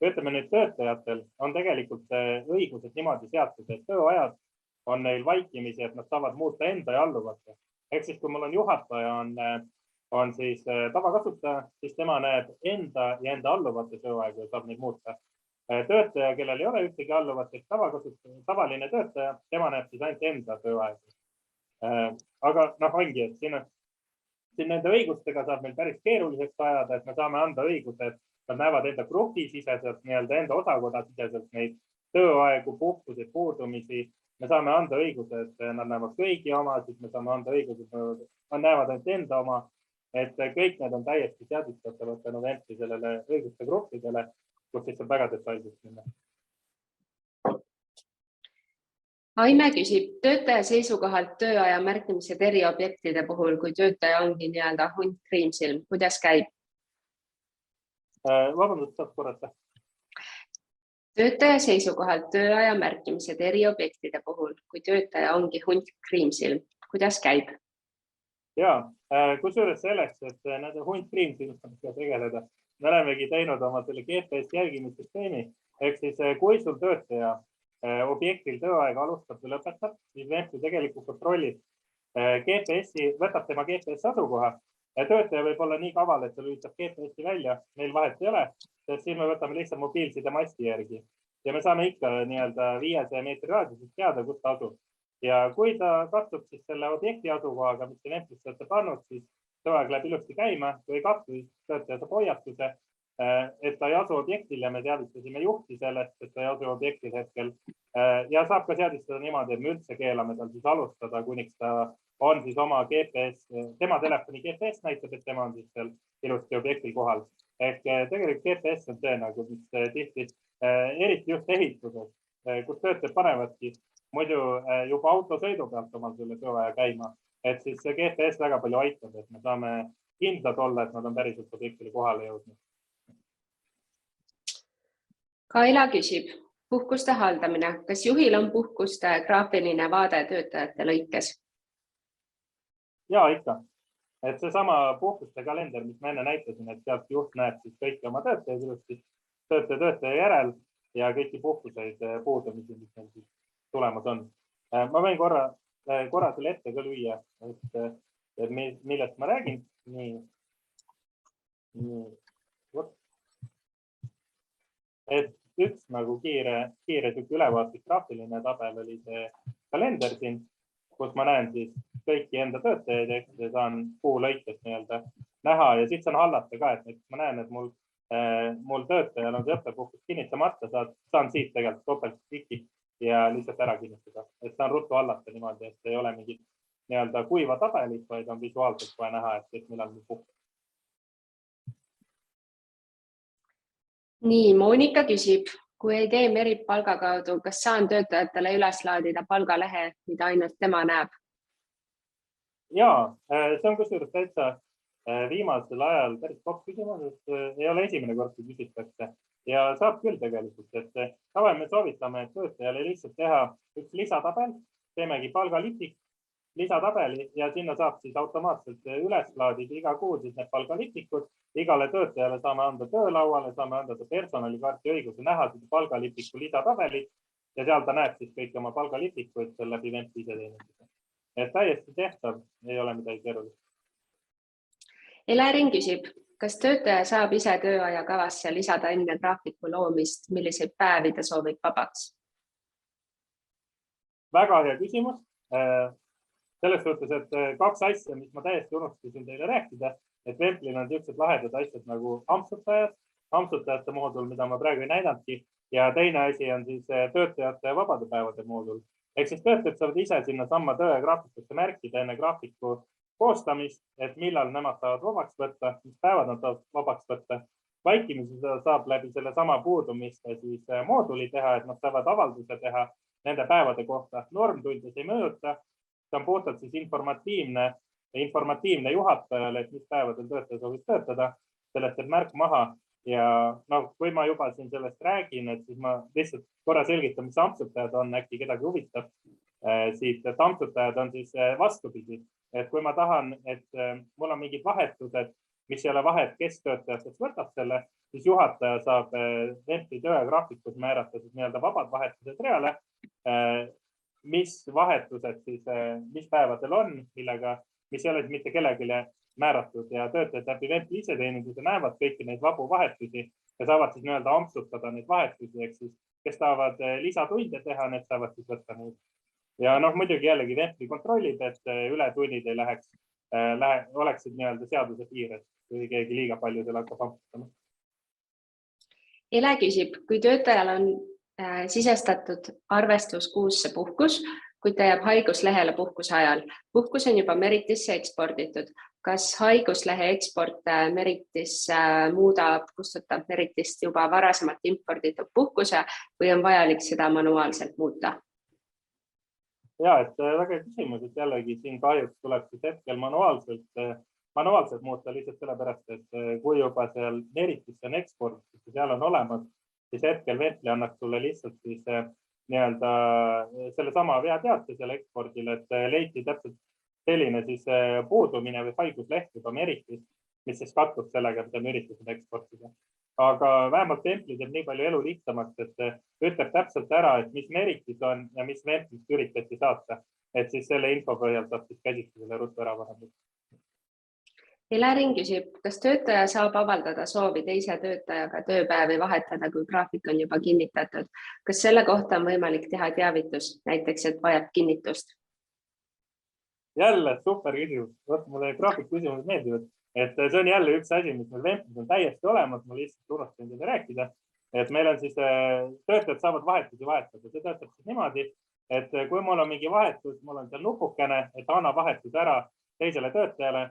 Ütleme nüüd töötajatel on tegelikult õigused niimoodi seatud, et tööajad on neil vaikimisi, et nad saavad muuta enda ja alluvate. Ehk siis, kui mul on juhataja, on siis tavakasutaja, siis tema näeb enda ja enda alluvate tööaegu ja saab neid muuta. Töötaja, kellel ei ole ühtegi alluvat, et tavaline töötaja, tema näeb siis ainult enda tööaegu. Aga ongi, et siin nende õigustega saab meil päris keeruliseks ajada, et me saame anda õigused, nad näevad enda grupi siseselt, enda osakoda siseselt neid tööaegu, puhkuseid, puudumisi. Me saame anda õigused, nad näevad kõigi oma, siis me saame anda õigused, nad näevad ainult enda oma, et kõik need on täiesti teadvustatavad tänu Vempli sellele õiguste gruppidele, kus siis on väga detailselt minna. Aime küsib, töötaja seisukohalt tööaja märkimised eri objektide puhul, kui töötaja ongi hunt kriimsilm, kuidas käib? Vabandust, saab korrata. Töötaja seisukohalt tööaja märkimised eri objektide puhul, kui töötaja ongi hunt kriimsilm, kuidas käib? Ja, kusjuures selleks, et nende hunt kriimsilmistamisega tegeleda, me olemegi teinud oma selle GPS jälgimissüsteemi, ehk siis kui sul töötaja objektil tööaega alustab või lõpetab, siis Vempli tegelikult kontrollib GPS-i, võtab tema GPS asukoha. Töötaja võib olla nii kaval, et ta lülitab GPS-i välja, meil vahet ei ole, sest siin me võtame lihtsalt mobiilside masti järgi ja me saame ikka 500 meetri raadiusest teada, kus ta asub. ja kui ta kattub siis selle objekti asukohaga, mis te Vemplisse olete pannud, siis tööaeg läheb ilusti käima, kui ei kattu, siis töötaja saab hoiatuse, et ta ei asu objektil ja me teavitasime juhti sellest, et ta ei asu objektil hetkel ja saab ka seadistada niimoodi, et me üldse keelame tal siis alustada, kuniks ta on siis oma GPS, tema telefoni GPS näitab, et tema on siis seal ilusti objektil kohal. Ehk tegelikult GPS on see nagu, mis tihti, eriti just ehituses, kus töötajad panevadki muidu juba autosõidu pealt omal selle tööaja käima, et siis see GPS väga palju aitab, et me saame kindlad olla, et nad on päriselt objektile kohale jõudnud. Kaila küsib, puhkuste haldamine. Kas juhil on puhkuste graafiline vaade töötajate lõikes? Ja ikka. Et see sama puhkuste kalender, mis ma enne näitasin, et sealt juht näeb siis kõiki oma töötajaid ilusti, töötaja järel ja kõiki puhkuseid puudumisi, mis meil siis tulemas on. Ma võin korra selle ette ka lüüa, et millest ma räägin. Et üks nagu kiire ülevaatlik graafiline tabel oli see kalender siin, kus ma näen siis kõiki enda töötajaid, ehk saan kuu lõikes nii-öelda näha ja siis saan hallata ka, et ma näen, et mul töötajal on see õppepuhkus kinnitamata, saan siit tegelikult topeltklikki ja lihtsalt ära kinnitada, et saan ruttu hallata niimoodi, et ei ole mingit nii-öelda kuiva tabelit, vaid on visuaalselt kohe näha, et millal mul puhkus. Nii, Monika küsib, kui ei tee Merit palga kaudu, kas saan töötajatele üles laadida palgalehe, mida ainult tema näeb? Jaa, see on kusjuures täitsa viimasel ajal päris popp küsimus, et ei ole esimene kord, kui küsitakse ja saab küll tegelikult, et me soovitame, et töötajale lihtsalt teha üks lisatabel, teemegi palgalipik, lisatabeli ja sinna saab siis automaatselt üles laadida iga kuu siis need palgalipikud. Igale töötajale saame anda töölauale, saame anda personalikaarti õiguse näha seda palgalipiku lisatabelit ja seal ta näeb siis kõik oma palgalipikuid läbi Vempli iseteeninduse. Et täiesti tehtav, ei ole midagi keerulist. Elerin küsib, kas töötaja saab ise tööaja kavasse lisada enne graafiku loomist, milliseid päevi ta soovib vabaks? Väga hea küsimus. Selles suhtes, et kaks asja, mis ma täiesti unustasin teile rääkida, et Vemplil on niisugused lahedad asjad nagu ampsutajate moodul, mida ma praegu ei näidanudki, ja teine asi on siis töötajate vabade päevade moodul. Ehk siis töötajad saavad ise sinna samma töögraafikusse märkida enne graafiku koostamist, et millal nemad saavad vabaks võtta, mis päevad nad saavad vabaks võtta. Vaikimisi saab läbi selle sama puudumiste siis mooduli teha, et nad saavad avalduse teha nende päevade kohta. Normtundes ei mõjuta, see on puhtalt siis informatiivne juhatajale, et mis päevadel töötaja soovib töötada, sellest teeb märk maha. Ja kui ma juba siin sellest räägin, et siis ma lihtsalt korra selgitan, mis ampsutajad on, äkki kedagi huvitab siit, et ampsutajad on siis vastupidi. Et kui ma tahan, et mul on mingid vahetused, mis ei ole vahet, kes töötajatest võtab selle, siis juhataja saab Vempli töögraafikus määrata siis nii-öelda vabad vahetused reale, mis vahetused siis, mis päevadel on, mis ei ole mitte kellelegi määratud ja töötajad läbi Vempli iseteeninduse näevad kõiki neid vabu vahetusi ja saavad siis nii-öelda ampsutada neid vahetusi, ehk siis kes tahavad lisatunde teha, need saavad siis võtta neid. Ja muidugi jällegi Vempli kontrollib, et ületunnid ei oleksid nii-öelda seaduse piires, kui keegi liiga palju selle hakkab ampsutama. Ele küsib, kui töötajal on sisestatud arvestuskuusse puhkus, kuid ta jääb haiguslehele puhkuse ajal. Puhkus on juba Meritisse eksporditud. Kas haiguslehe eksport Meritisse kustutab Meritist juba varasemalt imporditud puhkuse või on vajalik seda manuaalselt muuta? Ja, et väga küsimus, et jällegi siin kahjuks tuleb siis hetkel manuaalselt muuta lihtsalt sellepärast, et kui juba seal Meritisse on eksport, seal on olemas, siis hetkel Vempli annaks sulle lihtsalt siis nii-öelda selle sama veateate selle ekspordile, et leiti täpselt selline siis puudumine või haigusleht juba Meritis, mis siis kattub sellega, mida Meritis on eksportida. Aga vähemalt Vempli teeb nii palju elu lihtsamaks, et ütleb täpselt ära, et mis Meritis on ja mis Vemplist üritati saata. Et siis selle info põhjal saab siis käsitleda ruttu ära vahendada. Helerin küsib, kas töötaja saab avaldada soovi teise töötajaga tööpäevi vahetada, kui graafik on juba kinnitatud? Kas selle kohta on võimalik teha teavitus, näiteks, et vajab kinnitust? Jälle super küsimus. Mulle graafiku küsimused meeldivad. Et see on jälle üks asi, mis meil Vemplis on täiesti olemas. Ma lihtsalt unustasin teile rääkida. Et meil on siis töötajad saavad vahetusi vahetada. See töötab siis niimoodi, et kui mul on mingi vahetus, mul on seal nupukene, et anna vahetus ära teisele töötajale.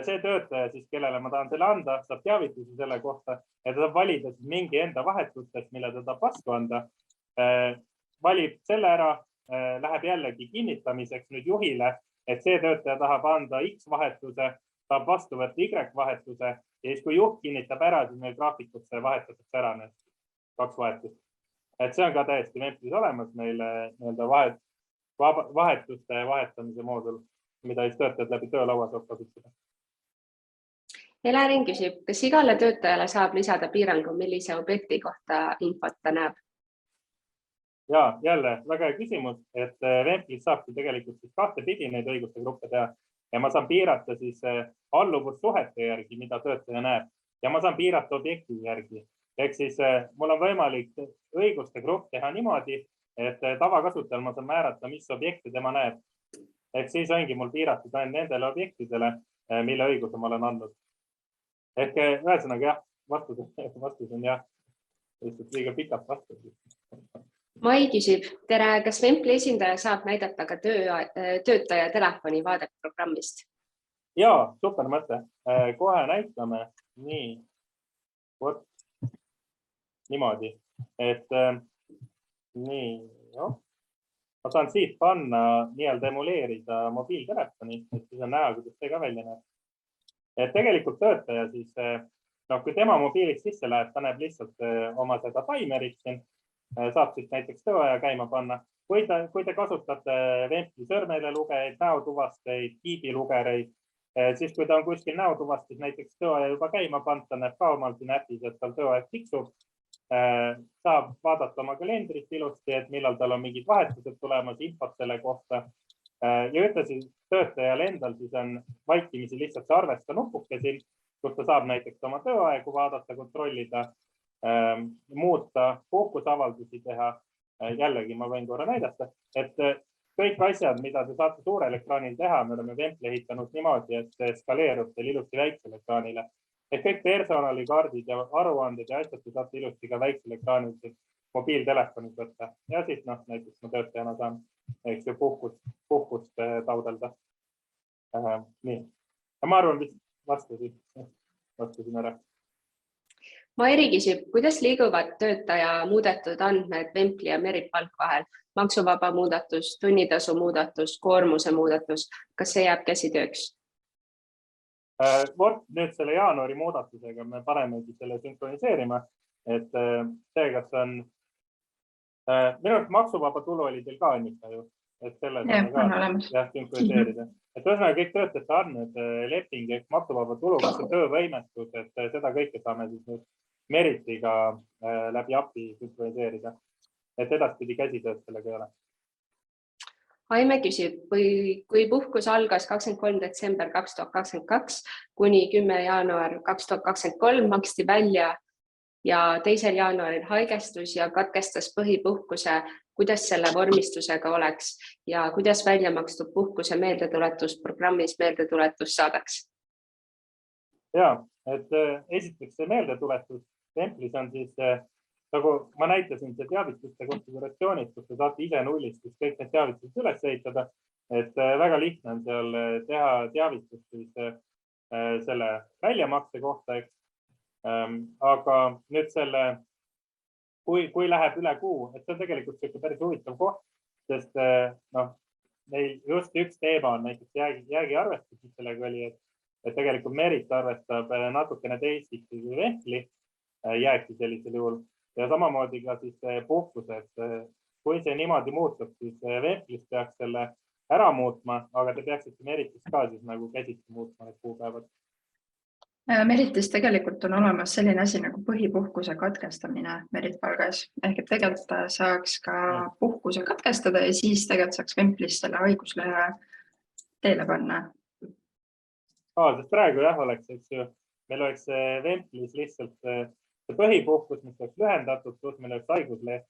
See töötaja, siis, kellele ma tahan selle anda, saab teavitusi selle kohta, et ta saab valida siis mingi enda vahetustest, mille ta tahab vastu anda. Valib selle ära, läheb jällegi kinnitamiseks nüüd juhile, et see töötaja tahab anda X vahetuse, saab vastu võtta Y vahetuse ja siis, kui juht kinnitab ära, siis meil graafikusse vahetatakse ära need 2 vahetust. Et see on ka täiesti Vemplis olemas meil vahetuste vahetamise moodul, mida siis töötajad läbi töölaua saab kasutada. Helerin küsib, kas igale töötajale saab lisada piirangu, millise objekti kohta infot ta näeb? Ja jälle väga hea küsimus, et Vemplis saabki tegelikult siis 2 pidi neid õiguste gruppe teha ja ma saan piirata siis alluvussuhete järgi, mida töötaja näeb ja ma saan piirata objekti järgi. Ehk siis mul on võimalik õiguste grupp teha niimoodi, et tavakasutajal ma saan määrata, mis objekte tema näeb. Ehk siis ongi mul piiratud ainult nendele objektidele, mille õiguse ma olen andnud. Ehk ühesõnaga jah, vastus on jah, lihtsalt liiga pikalt vastus. Mai küsib, tere, kas Vempli esindaja saab näidata ka töötaja telefoni vaadet programmist? Jaa, super mõte. Kohe näitame. Nii, vot, niimoodi. Et nii, jah. Ma saan siit panna nii-öelda emuleerida mobiiltelefoni, et siis on näha, kuidas see ka välja näeb. Et tegelikult töötaja siis, kui tema mobiilist sisse läheb, ta näeb lihtsalt oma seda taimerit siin, saab siis näiteks tööaja käima panna. Kui te kasutate Vempli sõrmele lugejaid, näotuvasteid, kiibilugereid, siis kui ta on kuskil näotuvastis näiteks tööaja juba käima panta, näeb ka omal siin äpis, et tal tööaeg tiksub, saab vaadata oma kalendrit ilusti, et millal tal on mingid vahetused tulemas, infot selle kohta. Ja ütlesi töötajal endal siis on vaikimisi lihtsalt see arvesta nupuke siin, kus ta saab näiteks oma tööaegu vaadata, kontrollida, muuta, fookusavaldusi teha. Jällegi ma võin korra näidata, et kõik asjad, mida te saate suurel ekraanil teha, me oleme Vempli ehitanud niimoodi, et see skaleerub teil ilusti väiksel ekraanile. Et kõik personalikaardid ja aruanded ja asjad te saate ilusti ka väiksel ekraanil mobiiltelefonid võtta. Ja siis näiteks ma töötajana saan puhkust taodelda. Nii. Ja ma arvan, mis vastasin ära. Mairi küsib, kuidas liiguvad töötaja muudetud andmed Vempli ja Meripalk vahel? Maksuvaba muudatus, tunnitasu muudatus, koormuse muudatus. Kas see jääb käsitööks? Vot nüüd selle jaanuari muudatusega me panemegi selle sünkroniseerima. Et see, kas on minu arust maksuvaba tulu oli teil ka ikka ju. Et selle ka sünkroniseerida. Et ühesõnaga kõik töötajate andmed, leping, maksuvaba tulu, kas on töövõimetus, et seda kõike saame siis nüüd Meritiga läbi API sünkroniseerida. Et edaspidi käsitööd sellega ei ole. Aime küsib, kui puhkus algas 23. detsember 2022 kuni 10. jaanuar 2023 maksti välja ja 2. jaanuaril haigestus ja katkestas põhipuhkuse, kuidas selle vormistusega oleks ja kuidas välja makstud puhkuse meeldetuletus programmis meeldetuletus saadaks? Ja, et esiteks see meeldetuletus Vemplis on siis, nagu ma näitasin see teavituste konfiguratsioonid, kus te saate ise nullist kõik need teavitused üles ehitada, et väga lihtne on seal teha teavitust siis selle väljamakse kohta, eks. Aga nüüd selle, kui läheb üle kuu, et see on tegelikult päris huvitav koht, sest meil just üks teema on näiteks jäägi arvestus, mis sellega oli, et tegelikult Merit arvestab natukene teisiti kui Vempli jääki sellisel juhul ja samamoodi ka siis puhkused. Kui see niimoodi muutub, siis Vemplis peaks selle ära muutma, aga te peaksite Meritis ka siis nagu käsitsi muutma need kuupäevad. Meritis tegelikult on olemas selline asi nagu põhipuhkuse katkestamine Meritpalgas. Ehk et tegelikult saaks ka puhkuse katkestada ja siis tegelikult saaks Vemplis selle haiguslehe teele panna. Sest praegu jah oleks, eks ju, meil oleks Vemplis lihtsalt see põhipuhkus, mis oleks lühendatud, pluss meil oleks haigusleht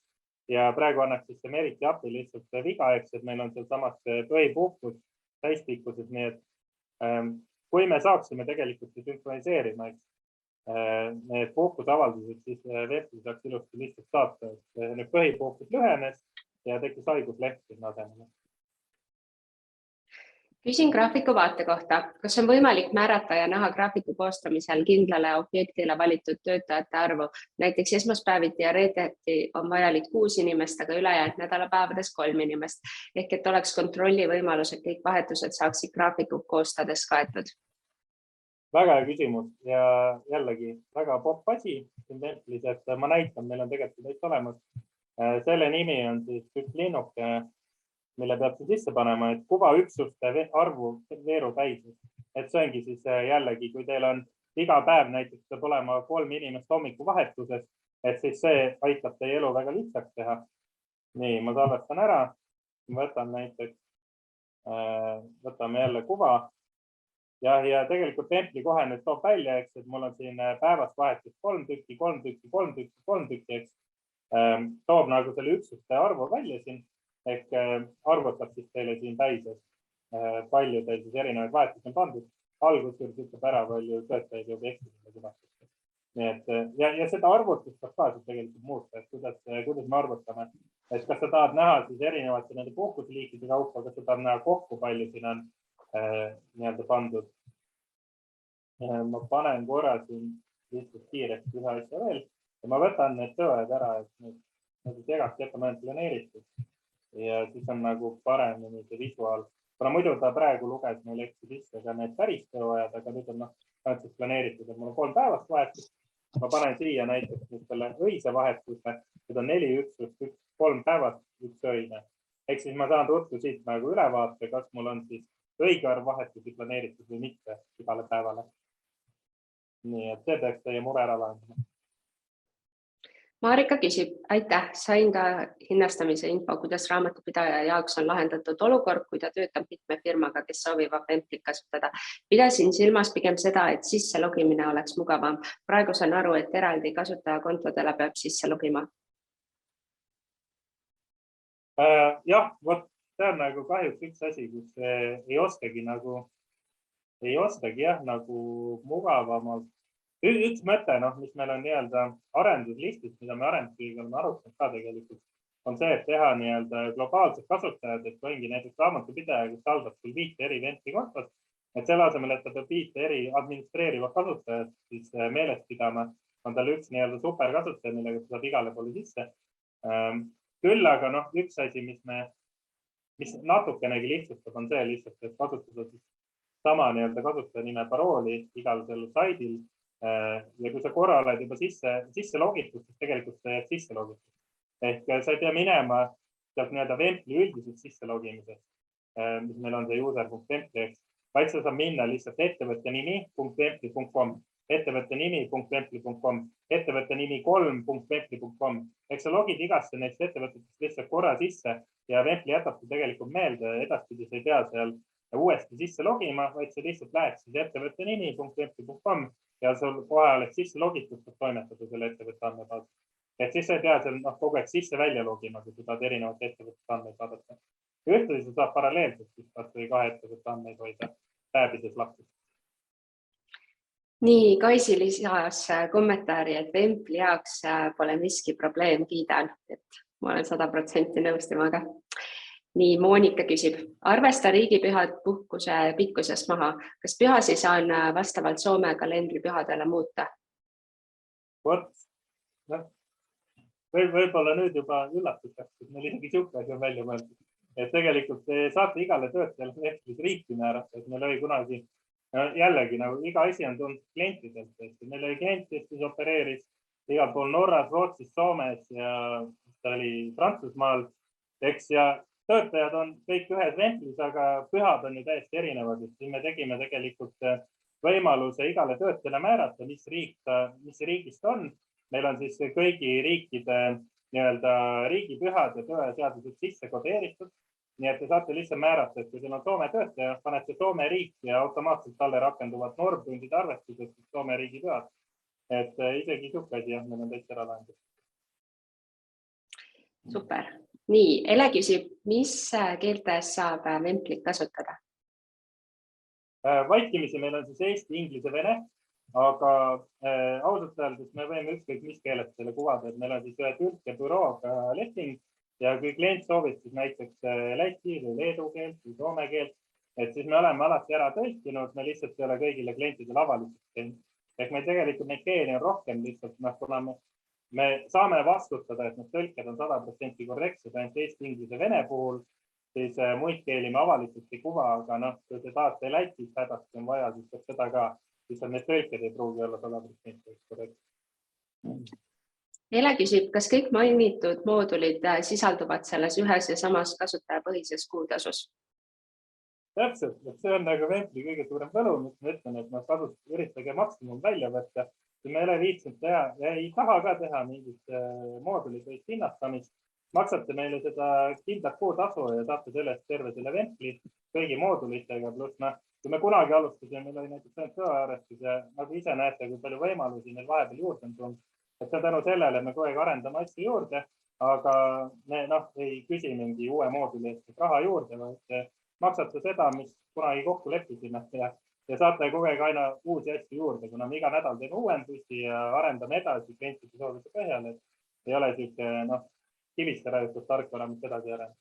ja praegu annaks siis see Meriti api lihtsalt viga, eks, et meil on seal samas põhipuhkus täispikkuses, nii et kui me saaksime tegelikult sünkroniseerima, eks, need puhkusavaldused, siis Vemplis saaks ilusti lihtsalt saata, et nüüd põhipuhkus lühenes ja tekkis haigusleht sinna asemele. Küsin graafiku vaate kohta. Kas on võimalik määrata ja näha graafiku koostamisel kindlale objektile valitud töötajate arvu? Näiteks esmaspäeviti ja reedeti on vajalik 6 inimest, aga ülejäänud nädalapäevades 3 inimest. Ehk et oleks kontrolli võimalus, et kõik vahetused saaksid graafikut koostades kaetud. Väga hea küsimus ja jällegi väga popp asi siin Vemplis, et ma näitan, meil on tegelikult täitsa olemas. Selle nimi on siis üks linnuke, mille peab sisse panema, et kuvaüksuste arvu veeru täisus. Et see ongi siis jällegi, kui teil on iga päev näiteks peab olema 3 inimest hommikuvahetuses, et siis see aitab teie elu väga lihtsaks teha. Nii, ma salvestan ära. Võtan näiteks, võtame jälle kuva. Ja tegelikult Vempli kohe nüüd toob välja, eks, et mul on siin päevast vahetus 3 tükki, 3 tükki, 3 tükki, 3 tükki, eks. Toob nagu selle üksuste arvu välja siin, ehk arvutab siis teile siin täises, palju teil siis erinevaid vahetusi on pandud. Alguses ütleb ära palju töötajaid ja objektidele. Nii et, ja seda arvutust saab ka tegelikult muuta, et kuidas me arvutame. Et kas sa tahad näha siis erinevate nende puhkusliikide kaupa, kas sa tahad näha kokku, palju siin on nii-öelda pandud. Ma panen korra siin lihtsalt kiiresti ühe asja veel ja ma võtan need tööajad ära, et need segast jätame ainult planeeritud ja siis on nagu paremini see visuaal. Kuna muidu ta praegu luges meil eksi sisse ka need päris tööajad, aga nüüd on ainult planeeritud, et mul on 3 päevast vahetust. Ma panen siia näiteks selle õise vahetuse, need on 4 üksust, 3 päevast, 1 õine. Ehk siis ma saan tuttu siit nagu ülevaate, kas mul on siis õige arv vahetusi planeeritud või mitte igale päevale. Nii, et see peaks teie mure ära lahendama. Marika küsib, aitäh, sain ka hinnastamise info, kuidas raamatupidaja jaoks on lahendatud olukord, kui ta töötab mitme firmaga, kes soovivad Vemplit kasutada. Pidasin silmas pigem seda, et sisse logimine oleks mugavam. Praegu saan aru, et eraldi kasutajakontodele peab sisse logima. Jah, vot see on nagu kahjuks üks asi, kus ei oskagi nagu mugavamalt. Üks mõte, mis meil on nii-öelda arenduslistis, mida me arendusliga oleme arutanud ka tegelikult, on see, et teha nii-öelda globaalsed kasutajad, et ongi näiteks raamatupidaja, kes haldab sul 5 eri Vempli kontot, et selle asemel, et ta peab 5 eri administreerivat kasutajat siis meeles pidama, on tal üks nii-öelda superkasutaja, millega saab igale poole sisse. Küll aga üks asi, mis natukenegi lihtsustab, on see lihtsalt, et kasutada sama nii-öelda kasutaja nime parooli igal sellel saidil. Ja kui sa korra oled juba sisse logitud, siis tegelikult sa jääd sisse logitud. Ehk sa ei pea minema sealt nii-öelda Vempli üldisest sisse logimisest, mis meil on see user.vempli, vaid sa saab minna lihtsalt ettevõtte nimi.vempli.com, ettevõtte nimi.vempli.com, ettevõtte nimi 3.vempli.com. Ehk sa logid igasse neist ettevõtetest lihtsalt korra sisse ja Vempli jätab sa tegelikult meelde, edaspidi sa ei pea seal uuesti sisse logima, vaid sa lihtsalt lähed siis ettevõtte nimi.vempli.com ja sul kohe oleks sisse logitud, saab toimetada selle ettevõtte andmebaasi. Et siis sa ei pea seal kogu aeg sisse välja logima, kui sa tahad erinevate ettevõtte andmeid vaadata. Ühtedi sa saab paralleelselt kas või 2 ettevõtte andmeid hoida päevides lahti. Nii, Kaisi lisas kommentaari, et Vempli jaoks pole miski probleem, kiidan, et ma olen 100% nõus temaga. Nii, Moonika küsib, arvesta riigipühad puhkuse pikkusest maha. Kas pühasi saan vastavalt Soome kalendripühadele muuta? Vot, võib-olla nüüd juba üllatuseks, et meil isegi siuke asi on välja mõeldud. Et tegelikult saate igale töötajale riiki määrata, et meil oli kunagi jällegi iga asi on tulnud klientidelt. Meil oli klient, kes siis opereeris igal pool Norras, Rootsis, Soomes ja ta oli Prantsusmaal, eks, ja töötajad on kõik ühes Vemplis, aga pühad on ju täiesti erinevad. Siin me tegime tegelikult võimaluse igale töötajale määrata, mis riigist on. Meil on siis kõigi riikide nii-öelda riigipühad ja tööajaseadused sisse kodeeritud. Nii et te saate lihtsalt määrata, et kui teil on Soome töötaja, panete Soome riik ja automaatselt talle rakenduvad normtundide arvestused Soome riigi pealt. Et isegi niisugune asi, jah, meil on täitsa ära lahendus. Super. Nii, Ele küsib, mis keeltes saab Vemplit kasutada? Vaikimisi meil on siis eesti, inglise, vene, aga ausalt öeldes me võime ükskõik mis keeles selle kuvada, et meil on siis ühe tõlke bürooga leping ja kui klient soovib siis näiteks läti või leedu keelt või soome keelt, et siis me oleme alati ära tõlkinud, me lihtsalt ei ole kõigile klientidele avalikult teinud. Ehk meil tegelikult neid keeli on rohkem lihtsalt, kuna me saame vastutada, et need tõlked on 100% korrektsed ainult eesti, inglise, vene puhul, siis muid keeli me avalikult ei kuva, aga kui te tahate Lätis hädasti on vaja, siis peab seda ka, siis need tõlked ei pruugi olla 100% korrektsed. Ele küsib, kas kõik mainitud moodulid sisalduvad selles ühes ja samas kasutajapõhises kuutasus? Täpselt, et see on nagu Vempli kõige suurem võlu, mis ma ütlen, et ma üritage maksimum välja võtta. Kui me ei ole viitsinud teha ja ei taha ka teha mingit moodulipõhist hinnastamist, maksate meile seda kindlat kuutasu ja saate sellest terve selle Vempli kõigi moodulitega. Pluss, kui me kunagi alustasime, meil oli näiteks tööarvestus ja nagu ise näete, kui palju võimalusi neil vahepeal juurde on tulnud. Et see on tänu sellele, me kogu aeg arendame asju juurde, aga me ei küsi mingi uue mooduli eest raha juurde, vaid maksate seda, mis kunagi kokku leppisime ja saate kogu aeg aina uusi asju juurde, kuna me iga nädal teeme uuendusi ja arendame edasi klientide soovide põhjal, et ei ole siuke kivisse raiutud tarkvara, mis edasi arendab.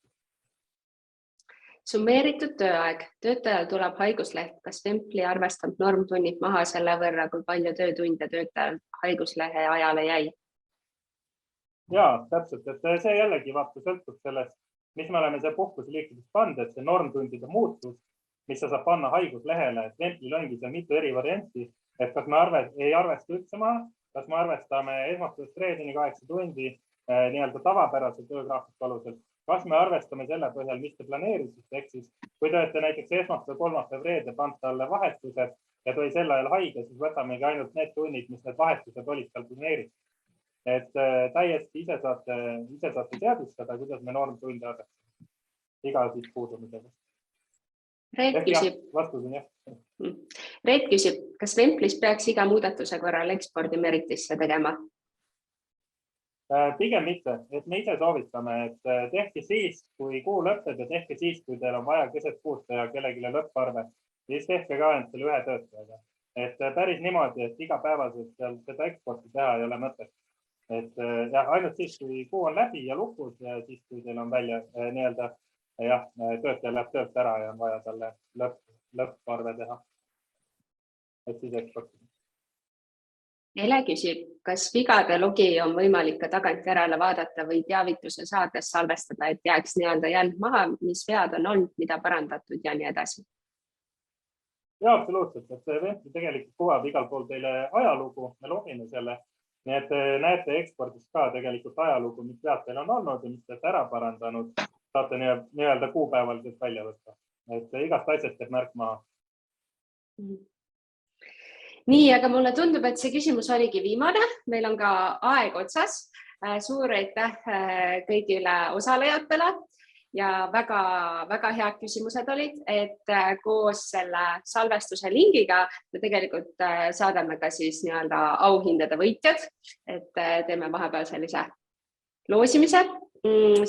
Summeeritud tööaeg. Töötajal tuleb haigusleht. Kas Vempli arvestab normtunnid maha selle võrra, kui palju töötunde töötajal haiguslehe ajale jäi? Jaa, täpselt, et see jällegi vaata sõltub sellest, mis me oleme see puhkuseliikidest pannud, et see normtundide muutus, mis sa saab panna haiguslehele, et Vemplil ongi seal mitu eri varianti, et kas me ei arvesta üldse maha, kas me arvestame esmaspäevast reedeni 8 tundi nii-öelda tavapärase töögraafiku alusel, kas me arvestame selle põhjal, mis te planeerisite, ehk siis kui te olete näiteks esmaspäev, kolmapäev, reede pannud talle vahetused ja tõi sel ajal haige, siis võtamegi ainult need tunnid, mis need vahetused olid tal planeeritud. Et täiesti ise saate teadvustada, kuidas me normtunde arvestame iga siis puudumisega. Reet küsib, kas Vemplis peaks iga muudatuse korral ekspordi meritisse tegema? Pigem mitte, et me ise soovitame, et tehke siis, kui kuu lõpeb ja tehke siis, kui teil on vaja keset kuud teha kellelegi lõpparve, siis tehke ka ainult selle ühe töötajaga. Et päris niimoodi, et igapäevaselt seda eksporti teha ei ole mõtet. Et ainult siis, kui kuu on läbi ja lukus ja siis, kui teil on välja nii-öelda töötaja läheb töölt ära ja on vaja talle lõpparve teha. Et siis eksportida. Ele küsib, kas vigade logi on võimalik ka tagantjärele vaadata või teavituse saades salvestada, et jääks nii-öelda jälg maha, mis vead on olnud, mida parandatud ja nii edasi? Ja, absoluutselt, et see Vempli tegelikult kuvab igal pool teile ajalugu, me logime selle. Nii et näete ekspordist ka tegelikult ajalugu, mis vead teil on olnud ja mis te ära parandanud, saate nii-öelda kuupäevaliselt välja võtta. Et igast asjast teeb märk maha. Nii, aga mulle tundub, et see küsimus oligi viimane. Meil on ka aeg otsas. Suur aitäh kõigile osalejatele ja väga head küsimused olid, et koos selle salvestuse lingiga me tegelikult saadame ka siis nii-öelda auhindade võitjad, et teeme vahepeal sellise loosimise.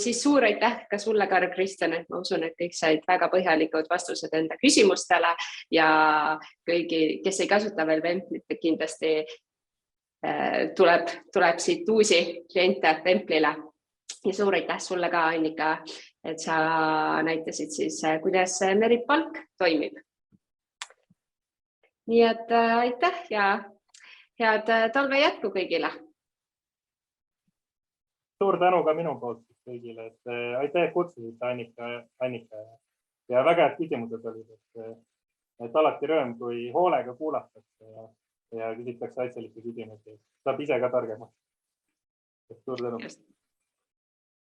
Siis suur aitäh ka sulle, Karl-Kristjan, et ma usun, et kõik said väga põhjalikud vastused enda küsimustele ja kõigi, kes ei kasuta veel Vemplit, kindlasti tuleb siit uusi kliente Vemplile. Ja suur aitäh sulle ka, Annika, et sa näitasid siis, kuidas Meritpalk toimib. Nii et aitäh ja head talve jätku kõigile. Suur tänu ka minu poolt kõigile, et aitäh kutsusite Annika ja väga head küsimused olid, et alati rõõm, kui hoolega kuulatakse ja küsitakse asjalisi küsimusi, saab ise ka targemaks. Suur tänu.